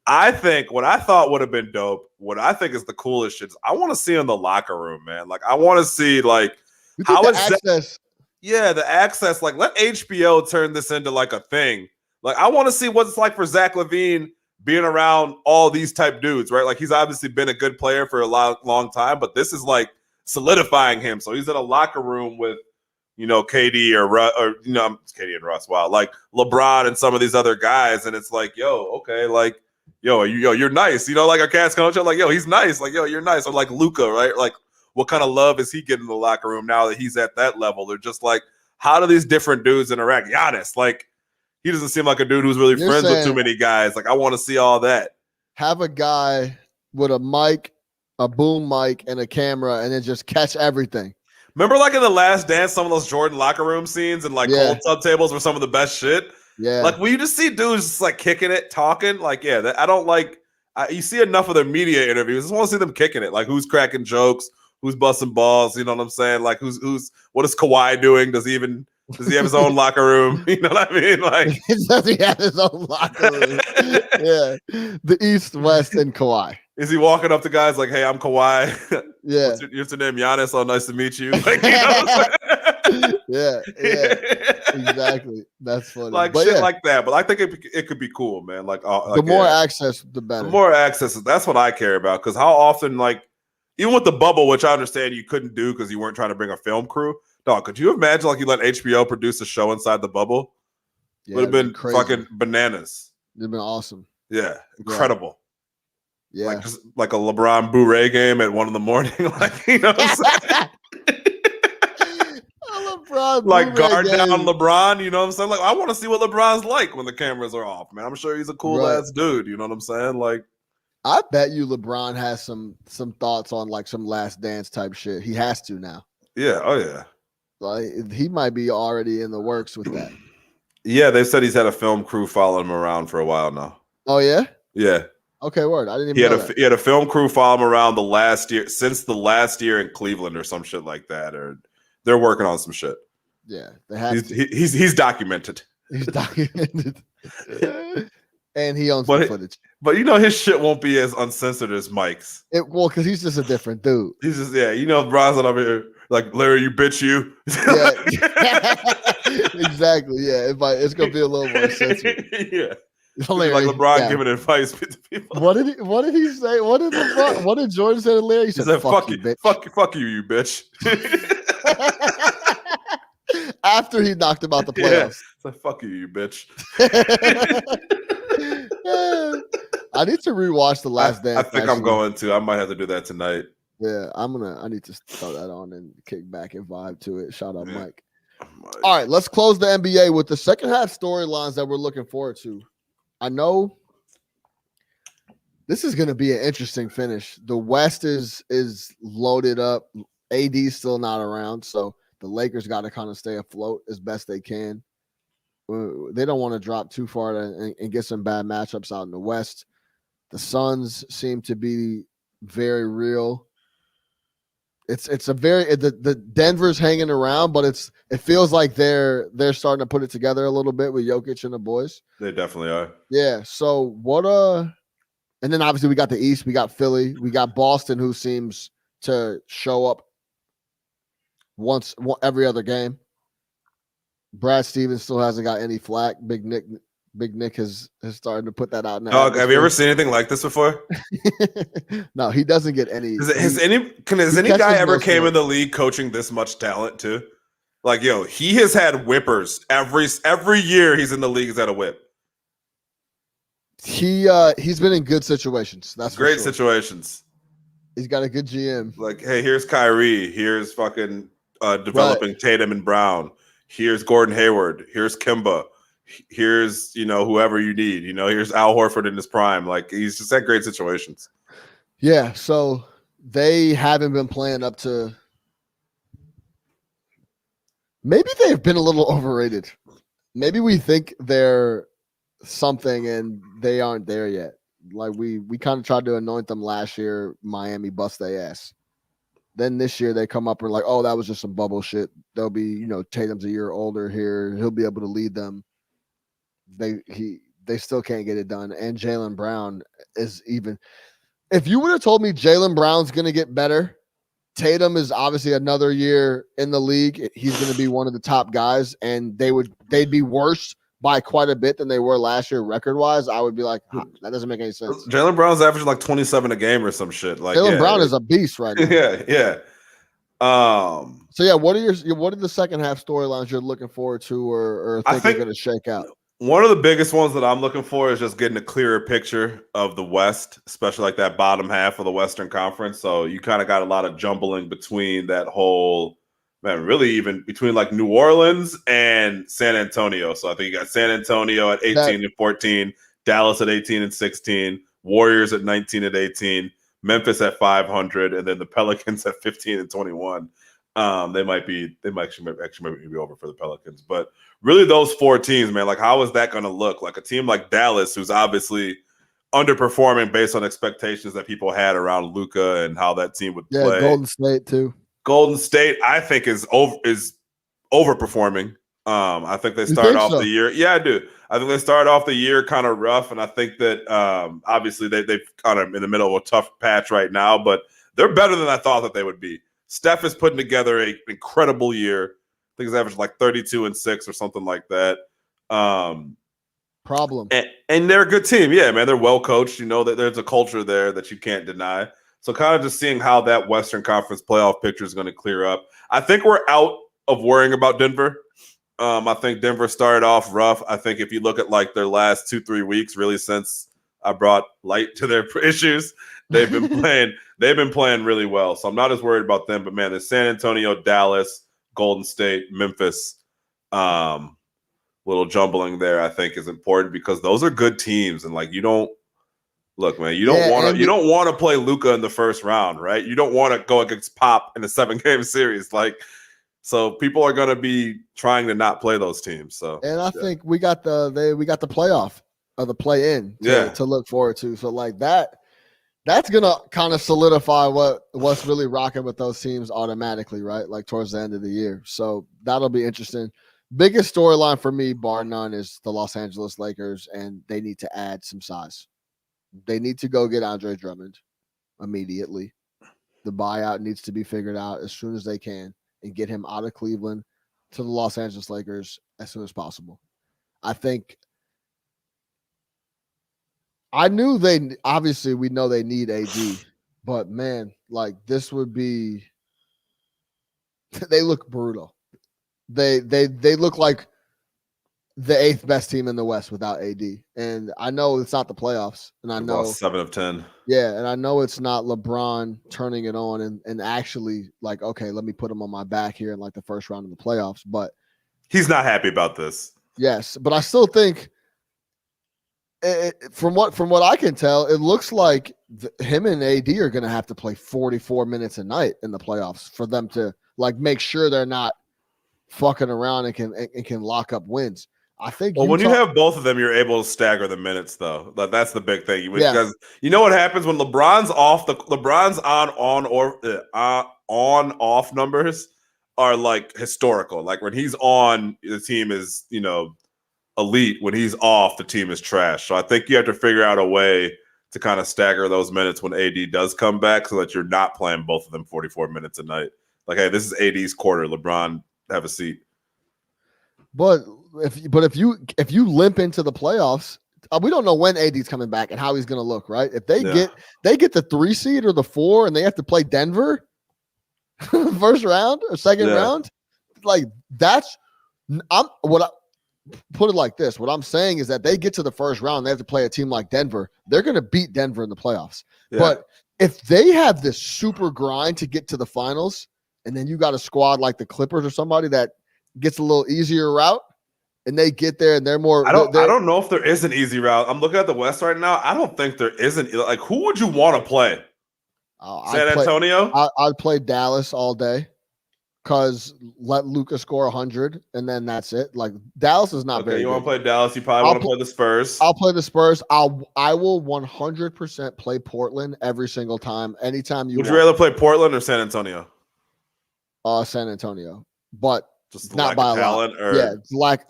Speaker 3: I think what I thought would have been dope, what I think is the coolest shit, is I want to see in the locker room, man. Like, I want to see, like, how is
Speaker 1: access?
Speaker 3: The access. Like, let HBO turn this into, like, a thing. Like, I want to see what it's like for Zach LaVine being around all these type dudes, right? Like, he's obviously been a good player for a long time, but this is, like, solidifying him. So he's in a locker room with, KD or KD and Russ. Wow. Like, LeBron and some of these other guys. And it's like, yo, okay, like, you're nice. Like our cats come up, like, yo, he's nice. Like, yo, you're nice. Or like Luka, right? Like, what kind of love is he getting in the locker room now that he's at that level? They're just like, how do these different dudes interact? Giannis, like, he doesn't seem like a dude who's really friends with too many guys. Like, I want to see all that.
Speaker 1: Have a guy with a mic, a boom mic, and a camera, and then just catch everything.
Speaker 3: Remember, like, in The Last Dance, some of those Jordan locker room scenes and, like, cold tub tables were some of the best shit?
Speaker 1: Yeah.
Speaker 3: Like, will you just see dudes just, like, kicking it, talking? Like, yeah, I don't like – you see enough of their media interviews. I just want to see them kicking it. Like, who's cracking jokes? Who's busting balls? You know what I'm saying? Like, what is Kawhi doing? Does he have his own locker room? You know what I mean? Like,
Speaker 1: does he have his own locker room? Yeah. The East, West, and Kawhi.
Speaker 3: Is he walking up to guys like, hey, I'm Kawhi.
Speaker 1: Yeah.
Speaker 3: What's your name? Giannis. Oh, nice to meet you. Like, you know
Speaker 1: yeah, exactly. That's funny.
Speaker 3: Like,
Speaker 1: but
Speaker 3: shit like that. But I think it could be cool, man. Like,
Speaker 1: the more access, the better.
Speaker 3: The more access, that's what I care about. Because how often, like, even with the bubble, which I understand you couldn't do because you weren't trying to bring a film crew. Dog, could you imagine, like, you let HBO produce a show inside the bubble?
Speaker 1: Yeah,
Speaker 3: would have been
Speaker 1: crazy.
Speaker 3: fucking bananas.
Speaker 1: It'd been awesome.
Speaker 3: Yeah, incredible.
Speaker 1: Yeah.
Speaker 3: Like, just like a LeBron Bourré game at 1 a.m. Like, you know what I'm saying?
Speaker 1: LeBron
Speaker 3: like, guard
Speaker 1: game.
Speaker 3: down LeBron, you know what I'm saying? Like, I want to see what LeBron's like when the cameras are off, man. I'm sure he's a cool ass dude, you know what I'm saying? Like,
Speaker 1: I bet you LeBron has some thoughts on, like, some Last Dance type shit. He has to now.
Speaker 3: Yeah, oh yeah.
Speaker 1: Like, he might be already in the works with that.
Speaker 3: Yeah, they said he's had a film crew following him around for a while now.
Speaker 1: Oh yeah.
Speaker 3: Yeah.
Speaker 1: Okay, word. I didn't even know that.
Speaker 3: He had a film crew follow him around since the last year in Cleveland or some shit like that. Or they're working on some shit.
Speaker 1: Yeah, they have.
Speaker 3: He's documented.
Speaker 1: He's documented, and he owns the footage.
Speaker 3: But his shit won't be as uncensored as Mike's.
Speaker 1: Well, because he's just a different dude.
Speaker 3: He's just Bron's over here like Larry, you bitch, you.
Speaker 1: Yeah, exactly. Yeah, it's gonna be a little more censored.
Speaker 3: Yeah.
Speaker 1: Larry,
Speaker 3: like LeBron giving advice to people.
Speaker 1: What did he say? What did Jordan say to Larry? He said, "Fuck you, bitch.
Speaker 3: Fuck you, you bitch."
Speaker 1: After he knocked him out the playoffs.
Speaker 3: Yeah. It's fuck you bitch.
Speaker 1: I need to rewatch The Last Dance.
Speaker 3: I think I'm going to. I might have to do that tonight.
Speaker 1: Yeah, I need to throw that on and kick back and vibe to it. Shout out, Mike. All right, let's close the NBA with the second half storylines that we're looking forward to. I know this is going to be an interesting finish. The West is loaded up. AD's still not around, so the Lakers got to kind of stay afloat as best they can. They don't want to drop too far and get some bad matchups out in the West. The Suns seem to be very real. It's a very the Denver's hanging around, but it feels like they're starting to put it together a little bit with Jokic and the boys.
Speaker 3: They definitely are.
Speaker 1: Yeah. So and then obviously we got the East, we got Philly, we got Boston, who seems to show up every other game. Brad Stevens still hasn't got any flack. Big Nick has started to put that out now.
Speaker 3: Dog, have you ever seen anything like this before?
Speaker 1: No, he doesn't get any.
Speaker 3: Has any guy ever came in the league coaching this much talent too? Like, he has had whippers every year he's in the league. He's had a whip.
Speaker 1: He's been in good situations. That's
Speaker 3: great
Speaker 1: for sure.
Speaker 3: Situations.
Speaker 1: He's got a good GM.
Speaker 3: Like, hey, here's Kyrie. Here's fucking developing Tatum and Brown. Here's Gordon Hayward. Here's Kemba. Here's whoever you need. Here's Al Horford in his prime. Like, he's just had great situations.
Speaker 1: Yeah, so they haven't been playing up to. Maybe they've been a little overrated. Maybe we think they're something and they aren't there yet. Like we kind of tried to anoint them last year. Miami bust their ass. Then this year they come up and like, oh, that was just some bubble shit. They'll be, Tatum's a year older here. He'll be able to lead them. They still can't get it done. And Jaylen Brown is even. If you would have told me Jaylen Brown's going to get better, Tatum is obviously another year in the league. He's going to be one of the top guys, and they'd be worse by quite a bit than they were last year record-wise. I would be like, that doesn't make any sense.
Speaker 3: Jaylen Brown's averaging like 27 a game or some shit. Like
Speaker 1: Jaylen Brown is a beast right now.
Speaker 3: Yeah.
Speaker 1: So yeah, what are the second half storylines you're looking forward to or think are going to shake out?
Speaker 3: One of the biggest ones that I'm looking for is just getting a clearer picture of the West, especially like that bottom half of the Western Conference. So you kind of got a lot of jumbling between that whole, really even between like New Orleans and San Antonio. So I think you got San Antonio at 18 and 14, Dallas at 18 and 16, Warriors at 19 and 18, Memphis at 500, and then the Pelicans at 15 and 21. They might actually be over for the Pelicans, but really those four teams, man, like how is that going to look? Like a team like Dallas, who's obviously underperforming based on expectations that people had around Luka and how that team would play.
Speaker 1: Golden State too.
Speaker 3: Golden State, I think is overperforming. I think they started off the year. Yeah, I do. I think they started off the year kind of rough, and I think that obviously they've kind of in the middle of a tough patch right now, but they're better than I thought that they would be. Steph is putting together an incredible year. I think he's averaged like 32 and 6 or something like that.
Speaker 1: Problem.
Speaker 3: And they're a good team. Yeah, man, they're well coached. That there's a culture there that you can't deny. So kind of just seeing how that Western Conference playoff picture is going to clear up. I think we're out of worrying about Denver. I think Denver started off rough. I think if you look at like their last 2-3 weeks, really since I brought light to their issues, they've been playing really well. So I'm not as worried about them. But man, there's San Antonio, Dallas, Golden State, Memphis. Little jumbling there, I think, is important because those are good teams, and like you don't want to play Luka in the first round, right? You don't want to go against Pop in a 7-game series. Like So people are going to be trying to not play those teams. So,
Speaker 1: and I think we got the playoff or the play in to look forward to. So like that's gonna kind of solidify what's really rocking with those teams automatically, right? Like towards the end of the year. So that'll be interesting. Biggest storyline for me, bar none, is the Los Angeles Lakers, and they need to add some size. They need to go get Andre Drummond immediately. The buyout needs to be figured out as soon as they can and get him out of Cleveland to the Los Angeles Lakers as soon as possible. I think we know they need AD, but man, like this would be, they look brutal. They look like the 8th best team in the West without AD. And I know it's not the playoffs. And I know
Speaker 3: 7 of 10.
Speaker 1: Yeah, and I know it's not LeBron turning it on and actually like, okay, let me put him on my back here in like the first round of the playoffs. But
Speaker 3: he's not happy about this.
Speaker 1: Yes, but I still think from what I can tell, it looks like him and AD are going to have to play 44 minutes a night in the playoffs for them to like make sure they're not fucking around and can lock up wins. I think.
Speaker 3: Well, when you have both of them, you're able to stagger the minutes, though. That's the big thing. Because you know what happens when LeBron's off. LeBron's on off numbers are like historical. Like when he's on, the team is elite. When he's off, the team is trash. So I think you have to figure out a way to kind of stagger those minutes when AD does come back, so that you're not playing both of them 44 minutes a night. Like, hey, this is AD's quarter. LeBron, have a seat.
Speaker 1: But if you limp into the playoffs, we don't know when AD's coming back and how he's going to look, right? If they get the 3 seed or the 4 and they have to play Denver first round or second round, like put it like this. What I'm saying is that they get to the first round, they have to play a team like Denver. They're going to beat Denver in the playoffs. Yeah. But if they have this super grind to get to the finals, and then you got a squad like the Clippers or somebody that gets a little easier route, and they get there and they're more.
Speaker 3: I don't know if there is an easy route. I'm looking at the West right now. I don't think there isn't. Like, who would you want to play? San Antonio?
Speaker 1: I'd play Dallas all day because let Luka score 100 and then that's it. Like Dallas is not very.
Speaker 3: You want to play Dallas? You probably want to play the Spurs.
Speaker 1: I'll play the Spurs. I will 100% play Portland every single time. Anytime you.
Speaker 3: Would you rather play Portland or San Antonio?
Speaker 1: San Antonio, but
Speaker 3: just
Speaker 1: not by a lot.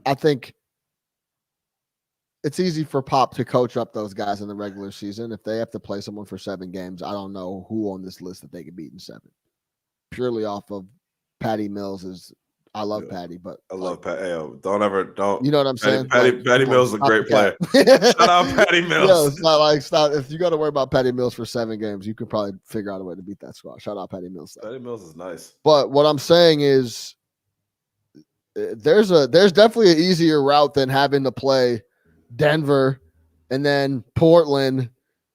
Speaker 1: I think it's easy for Pop to coach up those guys in the regular season. If they have to play someone for 7 games, I don't know who on this list that they could beat in 7. Purely off of Patty Mills I love Patty, but
Speaker 3: I love Patty. Don't.
Speaker 1: You know what I'm saying?
Speaker 3: Patty Mills is a great player. Shout out Patty Mills.
Speaker 1: Yo, it's not like if you got to worry about Patty Mills for 7 games, you could probably figure out a way to beat that squad. Shout out Patty Mills.
Speaker 3: Patty Mills is nice.
Speaker 1: But what I'm saying is, there's definitely an easier route than having to play Denver and then Portland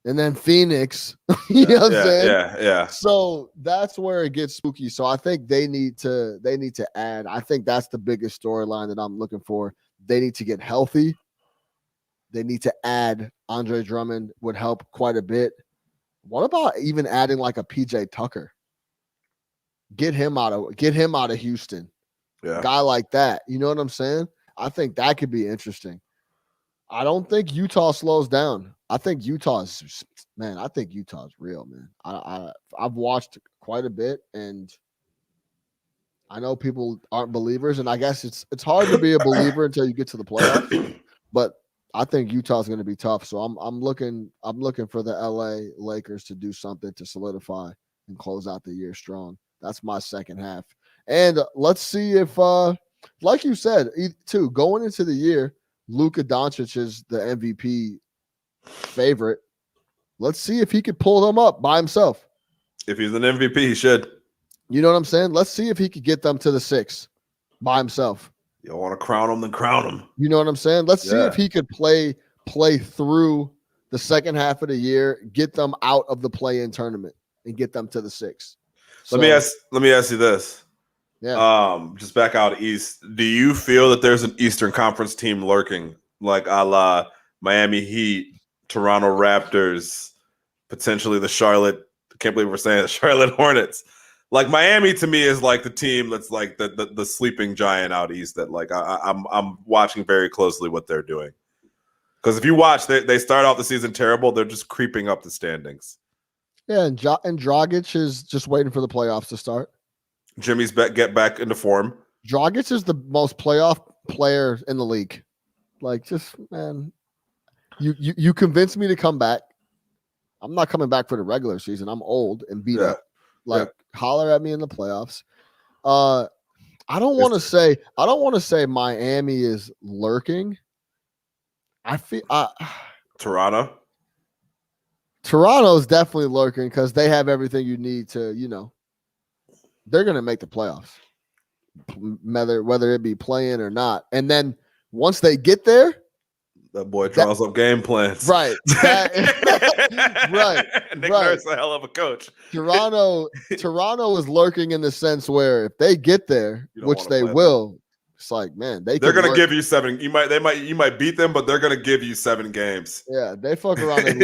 Speaker 1: and then Phoenix. You know what I'm saying?
Speaker 3: Yeah.
Speaker 1: So that's where it gets spooky. So I think they need to add. I think that's the biggest storyline that I'm looking for. They need to get healthy. They need to add Andre Drummond would help quite a bit. What about even adding like a PJ Tucker? Get him out of Houston.
Speaker 3: Yeah.
Speaker 1: Guy like that. You know what I'm saying? I think that could be interesting. I don't think Utah slows down. I think Utah's real, man. I've watched quite a bit, and I know people aren't believers, and I guess it's hard to be a believer until you get to the playoffs. But I think Utah's going to be tough. So I'm looking for the LA Lakers to do something to solidify and close out the year strong. That's my second half. And let's see if, like you said, too, going into the year, Luka Doncic is the MVP favorite. Let's see if he could pull them up by himself.
Speaker 3: If he's an MVP, he should.
Speaker 1: You know what I'm saying? Let's see if he could get them to the 6 by himself.
Speaker 3: You want to crown him, then crown him.
Speaker 1: You know what I'm saying? Let's see if he could play through the second half of the year, get them out of the play-in tournament, and get them to the 6.
Speaker 3: Let me ask you this.
Speaker 1: Yeah.
Speaker 3: Just back out east. Do you feel that there's an Eastern Conference team lurking, like a la Miami Heat, Toronto Raptors, potentially the Charlotte? I can't believe we're saying the Charlotte Hornets. Like Miami to me is like the team that's like the sleeping giant out east that like I'm watching very closely what they're doing. Because if you watch, they start off the season terrible. They're just creeping up the standings.
Speaker 1: Yeah, and Dragic is just waiting for the playoffs to start.
Speaker 3: Jimmy's get back into form.
Speaker 1: Dragic is the most playoff player in the league. Like, just man, you convinced me to come back. I'm not coming back for the regular season. I'm old and beat up. Like, holler at me in the playoffs. I don't want to say Miami is lurking. I feel
Speaker 3: Toronto
Speaker 1: is definitely lurking because they have everything you need to, they're going to make the playoffs, whether it be playing or not. And then once they get there,
Speaker 3: that boy draws up game plans.
Speaker 1: Right. Right.
Speaker 3: Nick Nurse is a hell of a coach.
Speaker 1: Toronto is lurking in the sense where if they get there, which they will, it's like, man, they're
Speaker 3: going to give you 7. You might beat them, but they're going to give you 7 games.
Speaker 1: Yeah, they fuck around and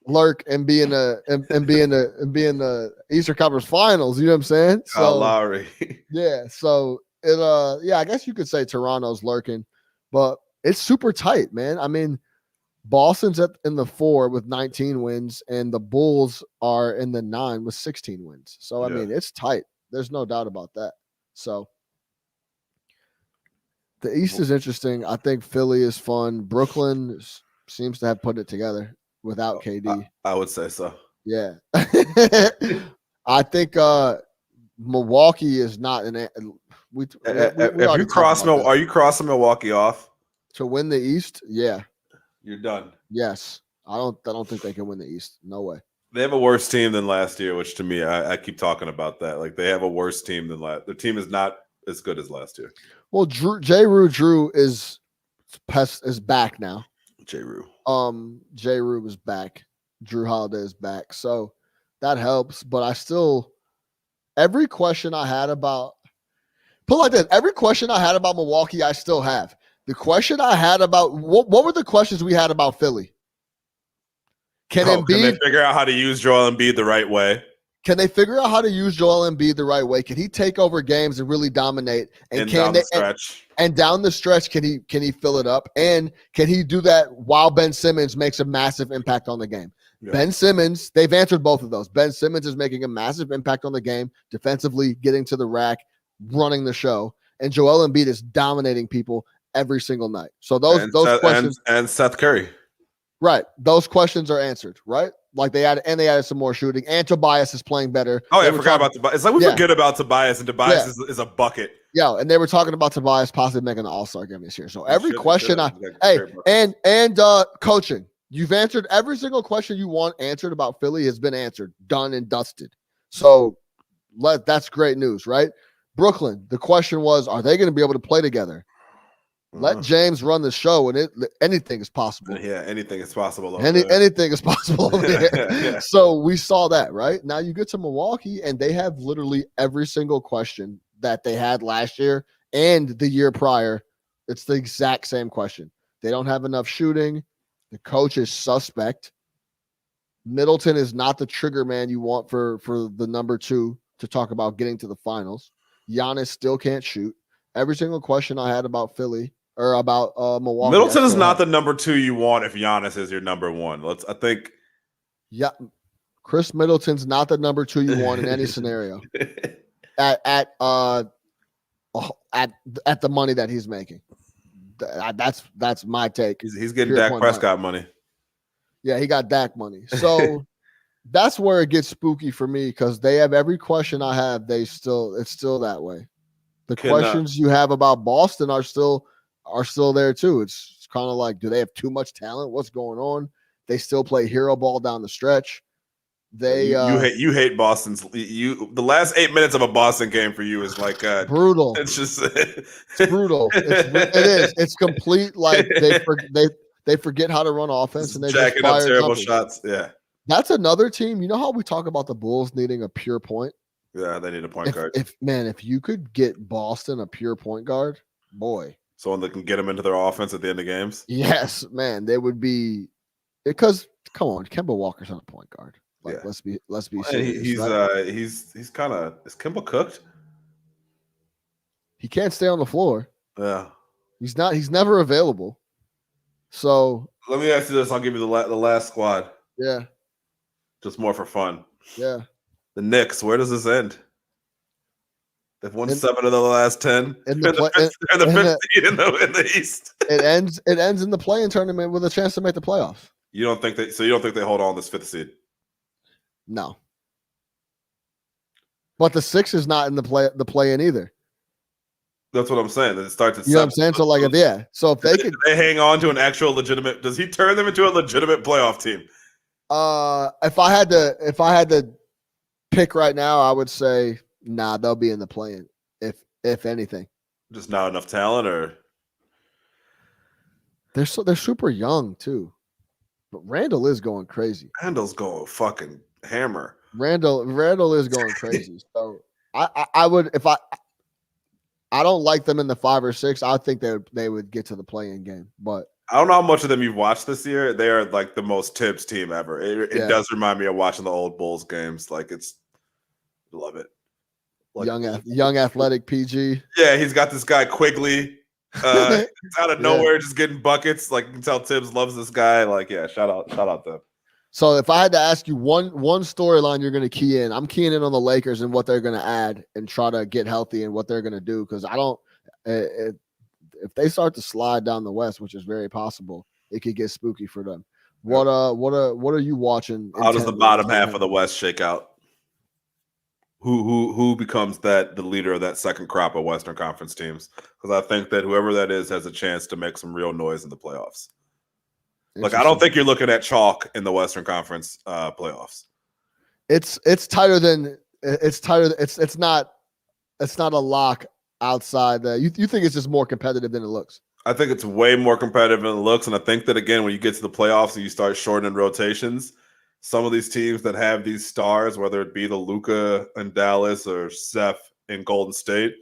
Speaker 1: lurk and be in the Eastern Conference Finals. You know what I'm saying?
Speaker 3: Kyle Lowry.
Speaker 1: Yeah. So I guess you could say Toronto's lurking, but it's super tight, man. I mean, Boston's in the 4 with 19 wins, and the Bulls are in the 9 with 16 wins. So I mean, it's tight. There's no doubt about that. So the East is interesting. I think Philly is fun. Brooklyn seems to have put it together without KD.
Speaker 3: I would say so.
Speaker 1: Yeah. I think Milwaukee is not an.
Speaker 3: Are you crossing Milwaukee off
Speaker 1: to win the East? Yeah,
Speaker 3: you're done.
Speaker 1: Yes, I don't think they can win the East. No way.
Speaker 3: They have a worse team than last year, which to me, I keep talking about that. Like they have a worse team than last. Their team is not as good as last year.
Speaker 1: Well, Drew is back now. J. Rue is back. Drew Holiday is back. So that helps. But I still, every question I had about, put it like this, every question I had about Milwaukee, I still have. The question I had about, what were the questions we had about Philly? Can they
Speaker 3: figure out how to use Joel Embiid the right way?
Speaker 1: Can they figure out how to use Joel Embiid the right way? Can he take over games and really dominate? And down the stretch, can he fill it up? And can he do that while Ben Simmons makes a massive impact on the game? Yeah. Ben Simmons, they've answered both of those. Ben Simmons is making a massive impact on the game, defensively, getting to the rack, running the show. And Joel Embiid is dominating people every single night. So those questions
Speaker 3: and Seth Curry.
Speaker 1: Right. Those questions are answered, right? Like they added some more shooting, and Tobias is playing better.
Speaker 3: Oh, yeah, I forgot about Tobias. It's like we forget about Tobias, and Tobias is a bucket.
Speaker 1: Yeah, and they were talking about Tobias possibly making an All-Star game this year. So every question coaching, you've answered every single question you want answered about Philly has been answered, done and dusted. So that's great news, right? Brooklyn, the question was, are they going to be able to play together? Let James run the show, and anything is possible.
Speaker 3: Yeah, anything is possible.
Speaker 1: Anything is possible over there. Yeah. So we saw that, right? Now you get to Milwaukee, and they have literally every single question that they had last year and the year prior. It's the exact same question. They don't have enough shooting. The coach is suspect. Middleton is not the trigger man you want for the number 2 to talk about getting to the finals. Giannis still can't shoot. Every single question I had about Philly or about Milwaukee.
Speaker 3: Middleton is not the number 2 you want if Giannis is your number 1.
Speaker 1: Yeah, Chris Middleton's not the number 2 you want in any scenario. At the money that he's making. That's my take.
Speaker 3: He's getting Dak Prescott money.
Speaker 1: Yeah, he got Dak money. So that's where it gets spooky for me because they have every question I have. It's still that way. The questions you have about Boston are still there too. It's kind of like, do they have too much talent? What's going on? They still play hero ball down the stretch.
Speaker 3: You hate Boston's. The last 8 minutes of a Boston game for you is like
Speaker 1: brutal.
Speaker 3: It's just
Speaker 1: it's brutal. It is. It's complete. Like they forget how to run offense and they
Speaker 3: jacking
Speaker 1: just
Speaker 3: up terrible shots. Yeah,
Speaker 1: that's another team. You know how we talk about the Bulls needing a pure point.
Speaker 3: Yeah, they need a point guard.
Speaker 1: If you could get Boston a pure point guard, boy.
Speaker 3: Someone that can get them into their offense at the end of games.
Speaker 1: Yes, man. They would be because come on, Kemba Walker's not a point guard. Like,
Speaker 3: Yeah.
Speaker 1: let's be
Speaker 3: And
Speaker 1: serious.
Speaker 3: he's kind of, is Kimball cooked?
Speaker 1: He can't stay on the floor.
Speaker 3: Yeah.
Speaker 1: He's never available. So
Speaker 3: Let me ask you this. I'll give you the last squad.
Speaker 1: yeah,
Speaker 3: Just more for fun.
Speaker 1: yeah.
Speaker 3: The Knicks, where does this end? They've won
Speaker 1: In-
Speaker 3: 7 of the last 10.
Speaker 1: in
Speaker 3: They're
Speaker 1: the
Speaker 3: the fifth seed in the East.
Speaker 1: It ends in the play-in tournament with a chance to make the playoffs.
Speaker 3: You don't think they hold on this 5th seed?
Speaker 1: No. But the Sixers not in the play-in either.
Speaker 3: That's what I'm saying. It starts at
Speaker 1: You know what I'm
Speaker 3: 7.
Speaker 1: saying? So like, yeah. So if they could,
Speaker 3: they hang on to an actual legitimate. Does he turn them into a legitimate playoff team?
Speaker 1: if I had to pick right now, I would say nah. They'll be in the play-in if anything.
Speaker 3: Just not enough talent, or
Speaker 1: They're super young too. But Randall is going crazy.
Speaker 3: Randall's going fucking hammer.
Speaker 1: Randall is going crazy. So I would, if I don't like them in the 5 or 6. I think they would get to the play-in game. But
Speaker 3: I don't know how much of them you've watched this year. They are like the most Tibbs team ever. It does remind me of watching the old Bulls games. Like, love it. Like,
Speaker 1: young athletic PG.
Speaker 3: Yeah, he's got this guy Quigley. It's out of nowhere, just getting buckets. Like, you can tell Tibbs loves this guy. Like, yeah, shout out them.
Speaker 1: So if I had to ask you one storyline you're going to key in, I'm keying in on the Lakers and what they're going to add and try to get healthy and what they're going to do, because I don't. If they start to slide down the West, which is very possible, it could get spooky for them. What are you watching?
Speaker 3: How does the bottom half of the West shake out? Who becomes the leader of that second crop of Western Conference teams? Because I think that whoever that is has a chance to make some real noise in the playoffs. Like, I don't think you're looking at chalk in the Western Conference playoffs.
Speaker 1: It's tighter than it's tighter. It's not a lock outside. You think it's just more competitive than it looks?
Speaker 3: I think it's way more competitive than it looks, and I think that, again, when you get to the playoffs and you start shortening rotations, some of these teams that have these stars, whether it be the Luka in Dallas or Steph in Golden State,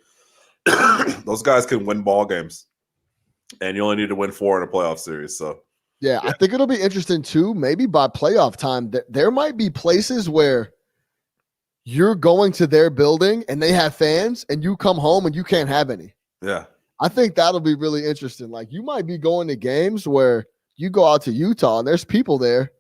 Speaker 3: those guys can win ball games, and you only need to win 4 in a playoff series. So.
Speaker 1: Yeah, I think it'll be interesting too. Maybe by playoff time, there might be places where you're going to their building and they have fans, and you come home and you can't have any.
Speaker 3: Yeah,
Speaker 1: I think that'll be really interesting. Like, you might be going to games where you go out to Utah and there's people there,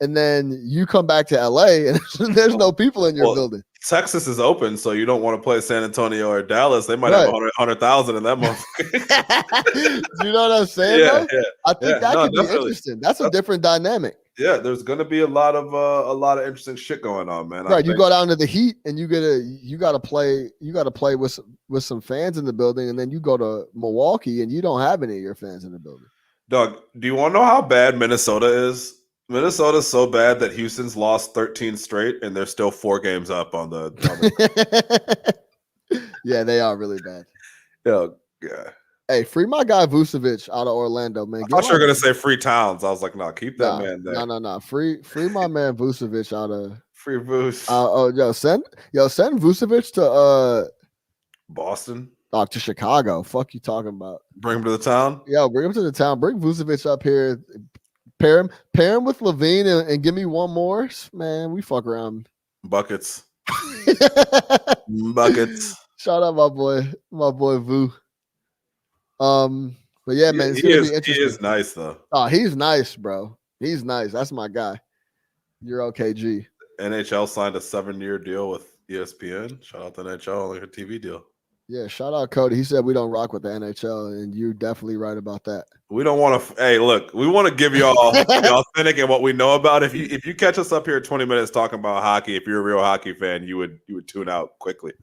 Speaker 1: and then you come back to LA and there's no people in your building.
Speaker 3: Texas is open, so you don't want to play San Antonio or Dallas. They might have 100,000 in that motherfucker.
Speaker 1: You know what I'm saying?
Speaker 3: Yeah.
Speaker 1: I think that could be interesting. That's a different dynamic.
Speaker 3: Yeah, there's going to be a lot of interesting shit going on, man.
Speaker 1: Right, you go down to the Heat and you got to play with some fans in the building, and then you go to Milwaukee and you don't have any of your fans in the building.
Speaker 3: Doug, do you want to know how bad Minnesota is? Minnesota's so bad that Houston's lost 13 straight, and they're still 4 games up on the
Speaker 1: Yeah, they are really bad.
Speaker 3: Oh, yeah.
Speaker 1: Hey, free my guy Vucevic out of Orlando, man.
Speaker 3: I thought you were gonna say free Towns. I was like, no, keep that man there.
Speaker 1: No. Free my man Vucevic out of
Speaker 3: free Vuce.
Speaker 1: Send Vucevic to
Speaker 3: Boston.
Speaker 1: To Chicago. Fuck you talking about?
Speaker 3: Bring him to the town.
Speaker 1: Yeah, bring him to the town. Bring Vucevic up here. Pair him with Levine and give me one more. Man, we fuck around.
Speaker 3: Buckets. Buckets.
Speaker 1: Shout out my boy Vu. But yeah, man, it's gonna be interesting.
Speaker 3: He is nice though.
Speaker 1: Oh, he's nice, bro. He's nice. That's my guy. You're OKG.
Speaker 3: NHL signed a 7-year deal with ESPN. Shout out to NHL on their TV deal.
Speaker 1: Yeah, shout out Cody. He said we don't rock with the NHL, and you're definitely right about that.
Speaker 3: We don't want to. Hey, look, we want to give y'all the authentic and what we know about. If you catch us up here 20 minutes talking about hockey, if you're a real hockey fan, you would tune out quickly.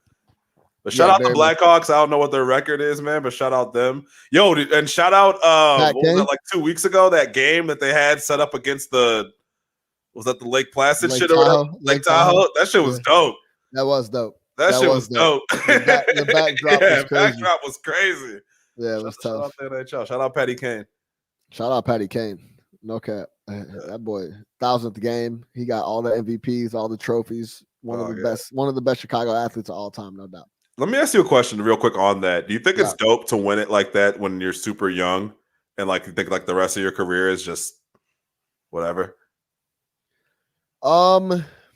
Speaker 3: But shout out the Blackhawks. I don't know what their record is, man, but shout out them. Yo, and shout out what was it, like 2 weeks ago, that game that they had set up against the Lake Placid shit or whatever? Lake Tahoe. That shit was dope.
Speaker 1: That was dope.
Speaker 3: That shit was dope.
Speaker 1: The backdrop was crazy.
Speaker 3: Backdrop was crazy.
Speaker 1: Yeah, it was tough.
Speaker 3: Shout out to NHL. Shout out Patty Kane.
Speaker 1: Shout out Patty Kane. No cap. That boy, 1000th game. He got all the MVPs, all the trophies. One of the best Chicago athletes of all time, no doubt.
Speaker 3: Let me ask you a question real quick on that. Do you think it's dope to win it like that when you're super young and like you think like the rest of your career is just whatever?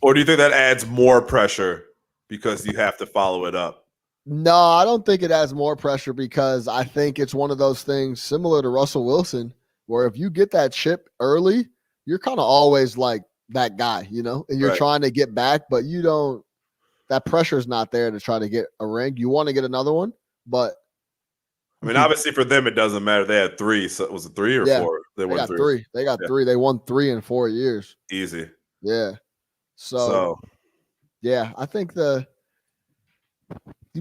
Speaker 3: Or do you think that adds more pressure because you have to follow it up?
Speaker 1: No, I don't think it adds more pressure because I think it's one of those things similar to Russell Wilson, where if you get that chip early, you're kind of always like that guy, you know, and you're
Speaker 3: Right.
Speaker 1: trying to get back, but you don't. That pressure is not there to try to get a ring. You want to get another one, but
Speaker 3: I mean, obviously for them it doesn't matter. They had 3. So was it 3 or 4?
Speaker 1: they
Speaker 3: won
Speaker 1: got 3. They got 3. They won 3 in 4 years.
Speaker 3: Easy.
Speaker 1: Yeah.
Speaker 3: So
Speaker 1: yeah, I think you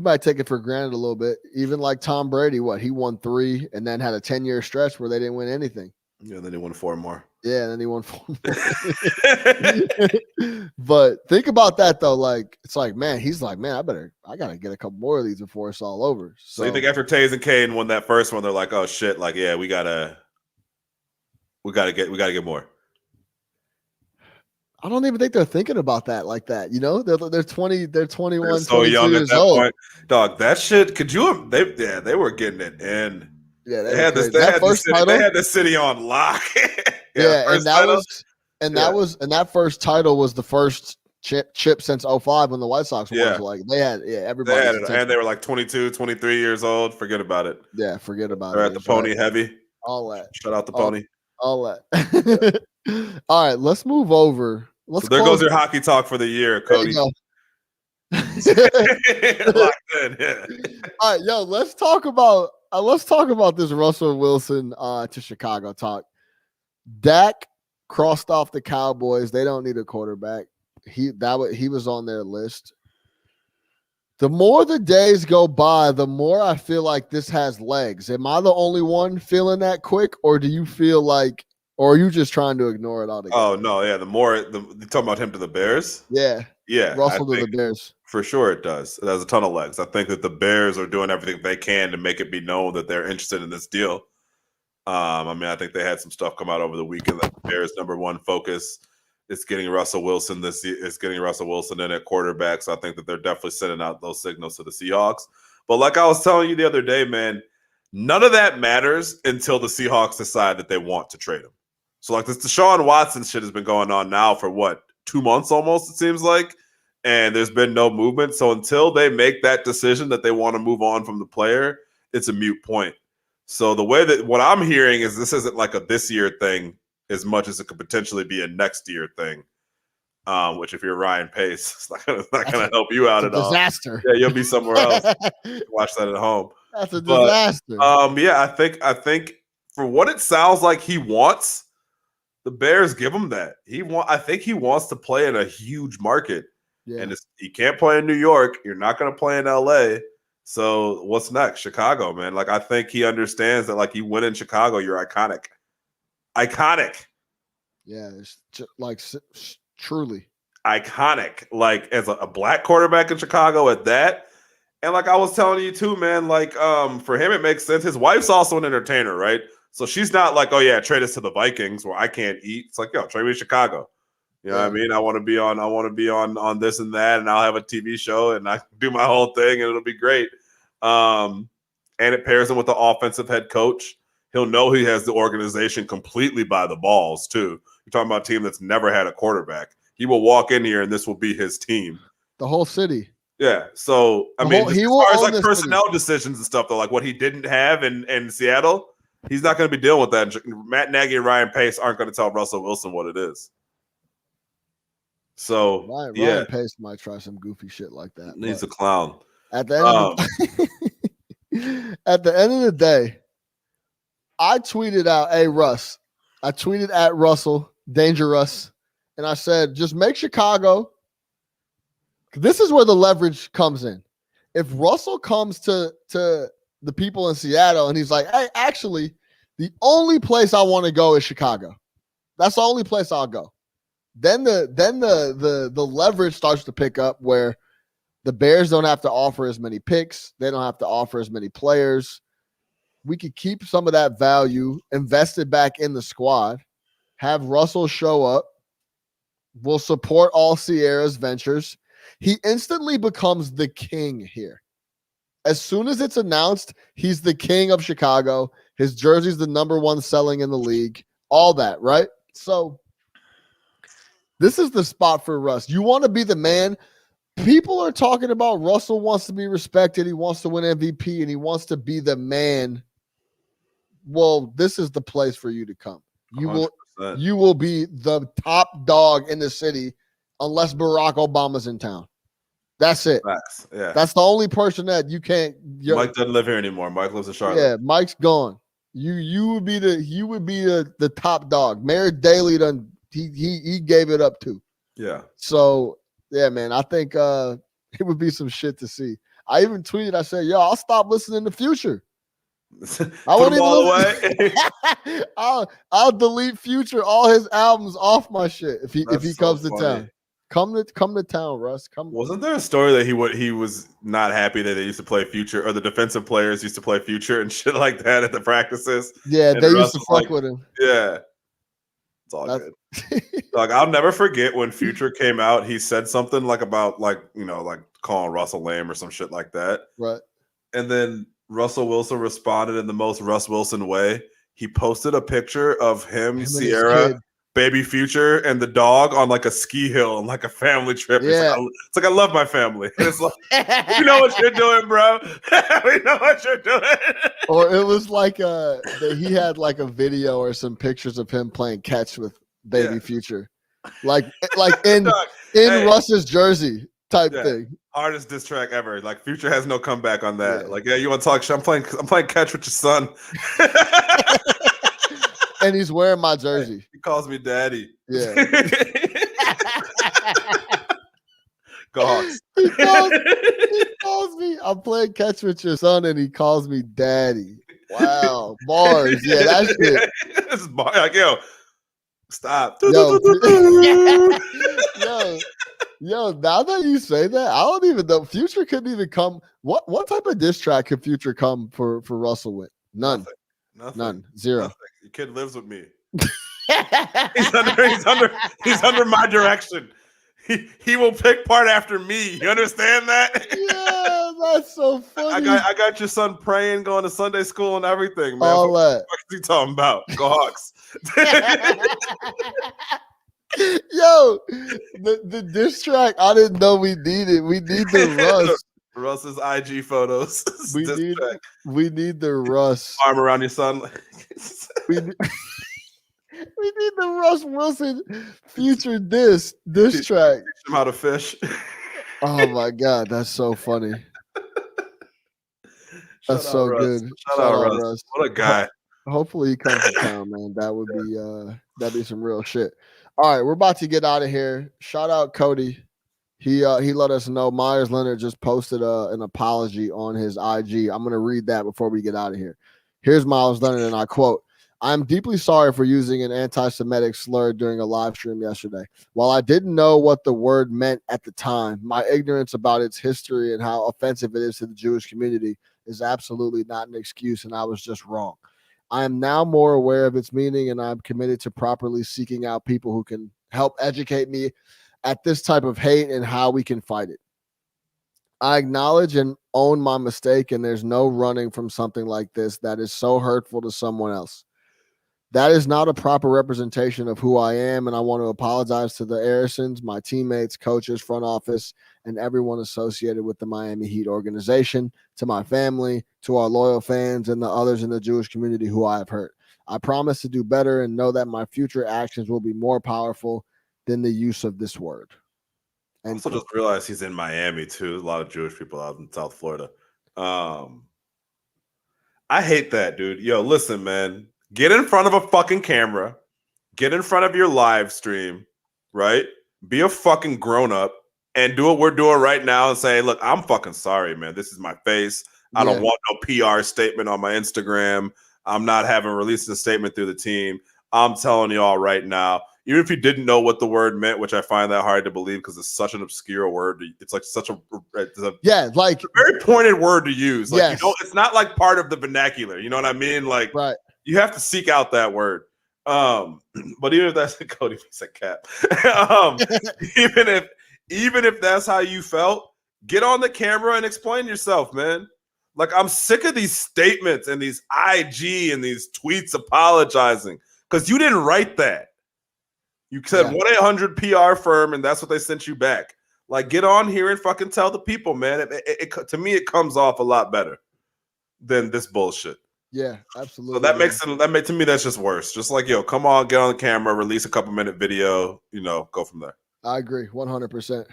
Speaker 1: might take it for granted a little bit. Even like Tom Brady, he won 3 and then had a 10-year stretch where they didn't win anything.
Speaker 3: yeah, then he won 4 more.
Speaker 1: Yeah, and then he won 4 more. But think about that though. Like it's like, man, he's like, man, I gotta get a couple more of these before it's all over.
Speaker 3: So you think after Taze and Kane won that first one, they're like, oh shit, like yeah, we gotta get more.
Speaker 1: I don't even think they're thinking about that like that. You know, they're 20, they're 21,
Speaker 3: They're so
Speaker 1: 22
Speaker 3: young at
Speaker 1: years
Speaker 3: that
Speaker 1: old.
Speaker 3: point. Dog, that shit, they were getting it in.
Speaker 1: Yeah,
Speaker 3: They had this city on lock.
Speaker 1: Yeah, and that
Speaker 3: title.
Speaker 1: that first title was the first chip since 05 when the White Sox won.
Speaker 3: Yeah.
Speaker 1: So like they had everybody.
Speaker 3: They had it, and they were like 22, 23 years old. Forget about it.
Speaker 1: Yeah, forget about
Speaker 3: They're
Speaker 1: it.
Speaker 3: at the pony heavy.
Speaker 1: All that.
Speaker 3: Shout out the pony.
Speaker 1: All that. All right, let's move over.
Speaker 3: So there goes your hockey talk for the year, Cody. Locked in, yeah.
Speaker 1: All right, yo, let's talk about this Russell Wilson to Chicago talk. Dak crossed off the Cowboys. They don't need a quarterback. He was on their list. The more the days go by, the more I feel like this has legs. Am I the only one feeling that quick, or do you feel like, or are you just trying to ignore it altogether?
Speaker 3: Oh no, yeah. You talking about him to the Bears?
Speaker 1: Yeah. Russell to the Bears.
Speaker 3: For sure it does. It has a ton of legs. I think that the Bears are doing everything they can to make it be known that they're interested in this deal. I mean, I think they had some stuff come out over the weekend that the Bears' number one focus is getting Russell Wilson this year. It's getting Russell Wilson in at quarterback. So I think that they're definitely sending out those signals to the Seahawks. But like I was telling you the other day, man, none of that matters until the Seahawks decide that they want to trade him. So like this Deshaun Watson shit has been going on now for what, 2 months almost, it seems like. And there's been no movement. So until they make that decision that they want to move on from the player, it's a moot point. So the way that what I'm hearing is this isn't like a this year thing as much as it could potentially be a next year thing. Which if you're Ryan Pace, it's not gonna help you out at all.
Speaker 1: Disaster.
Speaker 3: Yeah, you'll be somewhere else. Watch that at home.
Speaker 1: That's a disaster.
Speaker 3: Yeah, I think for what it sounds like he wants, the Bears give him that. I think he wants to play in a huge market.
Speaker 1: Yeah.
Speaker 3: And he can't play in New York. You're not going to play in LA. So what's next? Chicago, man. Like, I think he understands that, like, you win in Chicago, you're iconic. Iconic.
Speaker 1: Yeah, it's like truly
Speaker 3: iconic. Like, as a black quarterback in Chicago at that. And like I was telling you too, man, like, for him, it makes sense. His wife's also an entertainer, right? So she's not like, oh yeah, trade us to the Vikings where I can't eat. It's like, yo, trade me to Chicago. You know what I mean? I want to be on this and that, and I'll have a TV show and I do my whole thing and it'll be great. And it pairs him with the offensive head coach. He'll know he has the organization completely by the balls too. You're talking about a team that's never had a quarterback. He will walk in here and this will be his team.
Speaker 1: The whole city.
Speaker 3: Yeah. So I mean, as far as like personnel decisions and stuff, though, like what he didn't have in Seattle, he's not going to be dealing with that. Matt Nagy and Ryan Pace aren't going to tell Russell Wilson what it is. So
Speaker 1: Ryan Pace might try some goofy shit like that.
Speaker 3: He's a clown.
Speaker 1: At the end of the day, I tweeted out, "Hey Russ," I tweeted at Russell Dangerous, and I said, "Just make Chicago." This is where the leverage comes in. If Russell comes to the people in Seattle and he's like, "Hey, actually, the only place I want to go is Chicago. That's the only place I'll go." Then the leverage starts to pick up where the Bears don't have to offer as many picks. They don't have to offer as many players. We could keep some of that value, invest it back in the squad, have Russell show up. We'll support all Sierra's ventures. He instantly becomes the king here. As soon as it's announced, he's the king of Chicago. His jersey's the #1 selling in the league. All that, right? So This is the spot for Russ. You want to be the man. People are talking about Russell wants to be respected. He wants to win MVP and he wants to be the man. Well, this is the place for you to come. You
Speaker 3: 100%.
Speaker 1: you will be the top dog in the city unless Barack Obama's in town. That's it.
Speaker 3: Facts. Yeah.
Speaker 1: That's the only person that you can't.
Speaker 3: Mike doesn't live here anymore. Mike lives in Charlotte.
Speaker 1: Yeah, Mike's gone. You would be the top dog. Mayor Daley done he gave it up too.
Speaker 3: Yeah.
Speaker 1: So yeah, man, I think it would be some shit to see. I even tweeted, I said, yo, I'll stop listening to Future. I
Speaker 3: Put them all away.
Speaker 1: I'll delete Future, all his albums off my shit if he comes to town. Come to town, Russ. Come.
Speaker 3: Wasn't there a story that he was not happy that they used to play Future, or the defensive players used to play Future and shit like that at the practices?
Speaker 1: Yeah,
Speaker 3: and
Speaker 1: they
Speaker 3: Russ
Speaker 1: used to
Speaker 3: was
Speaker 1: fuck with him.
Speaker 3: Yeah. It's all good. Like, I'll never forget when Future came out, he said something about calling Russell lame or some shit like that.
Speaker 1: Right.
Speaker 3: And then Russell Wilson responded in the most Russ Wilson way. He posted a picture of him Sierra, baby Future, and the dog on a ski hill on a family trip.
Speaker 1: Yeah.
Speaker 3: It's like I love my family. It's like, you know what you're doing, bro. We know what you're doing.
Speaker 1: Or it was that he had a video or some pictures of him playing catch with baby Future, in Russ's jersey type thing.
Speaker 3: Hardest diss track ever. Future has no comeback on that. Yeah, you want to talk shit? I'm playing catch with your son.
Speaker 1: And he's wearing my jersey.
Speaker 3: He calls me daddy.
Speaker 1: Yeah.
Speaker 3: Go Hawks.
Speaker 1: He calls me. I'm playing catch with your son, and he calls me daddy. Wow, bars. Yeah, that shit.
Speaker 3: This is yo, stop.
Speaker 1: Yo, now that you say that, I don't even know. Future couldn't even come. What type of diss track could Future come for Russell with? None.
Speaker 3: Nothing.
Speaker 1: None. Zero.
Speaker 3: Nothing. Your kid lives with me. He's under my direction. He will pick part after me. You understand that?
Speaker 1: Yeah, that's so funny.
Speaker 3: I got your son praying, going to Sunday school and everything, man.
Speaker 1: All that.
Speaker 3: What is he talking about? Go Hawks.
Speaker 1: Yo, the diss track, I didn't know we needed. We need the Russ.
Speaker 3: Russ's IG photos.
Speaker 1: We need the Russ.
Speaker 3: Arm around your son.
Speaker 1: We need the Russ Wilson Future diss track.
Speaker 3: Teach him how to fish.
Speaker 1: Oh my God, that's so funny. That's so good.
Speaker 3: Shout out Russ. What a guy.
Speaker 1: Hopefully he comes to town, man. That'd be some real shit. All right, we're about to get out of here. Shout out Cody. He let us know Meyers Leonard just posted an apology on his IG. I'm going to read that before we get out of here. Here's Meyers Leonard, and I quote, "I'm deeply sorry for using an anti-Semitic slur during a live stream yesterday. While I didn't know what the word meant at the time, my ignorance about its history and how offensive it is to the Jewish community is absolutely not an excuse, and I was just wrong. I am now more aware of its meaning, and I'm committed to properly seeking out people who can help educate me at this type of hate and how we can fight it. I acknowledge and own my mistake, and there's no running from something like this that is so hurtful to someone else. That is not a proper representation of who I am, and I want to apologize to the Arisons, my teammates, coaches, front office, and everyone associated with the Miami Heat organization, to my family, to our loyal fans, and the others in the Jewish community who I have hurt. I promise to do better and know that my future actions will be more powerful than the use of this word."
Speaker 3: I also just realized he's in Miami too. There's a lot of Jewish people out in South Florida. I hate that, dude. Yo, listen, man. Get in front of a fucking camera. Get in front of your live stream, right? Be a fucking grown-up and do what we're doing right now and say, look, I'm fucking sorry, man. This is my face. I don't want no PR statement on my Instagram. I'm not having released a statement through the team. I'm telling you all right now, even if you didn't know what the word meant, which I find that hard to believe because it's such an obscure word. It's like such a very pointed word to use. Like, you know, it's not like part of the vernacular. You know what I mean? Like,
Speaker 1: right.
Speaker 3: You have to seek out that word. But even if that's Cody said cap, even if that's how you felt, get on the camera and explain yourself, man. Like, I'm sick of these statements and these IG and these tweets apologizing because you didn't write that. You said
Speaker 1: Yeah.
Speaker 3: 1-800 PR firm, and that's what they sent you back. Like, get on here and fucking tell the people, man. To me, it comes off a lot better than this bullshit.
Speaker 1: Yeah, absolutely.
Speaker 3: So that makes it, to me, that's just worse. Just like, yo, come on, get on the camera, release a couple-minute video, go from there.
Speaker 1: I agree 100%.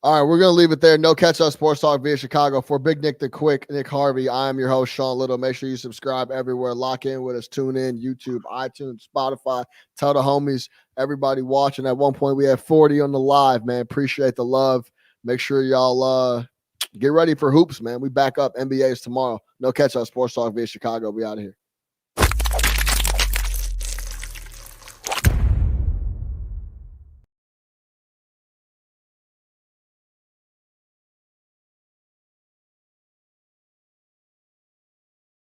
Speaker 1: All right, we're going to leave it there. No Catch Up Sports Talk via Chicago. For Big Nick the Quick, Nick Harvey, I am your host, Sean Little. Make sure you subscribe everywhere. Lock in with us. Tune in, YouTube, iTunes, Spotify. Tell the homies, everybody watching. At one point, we had 40 on the live, man. Appreciate the love. Make sure y'all get ready for hoops, man. We back up. NBA's tomorrow. No Catch Up Sports Talk via Chicago. We out of here.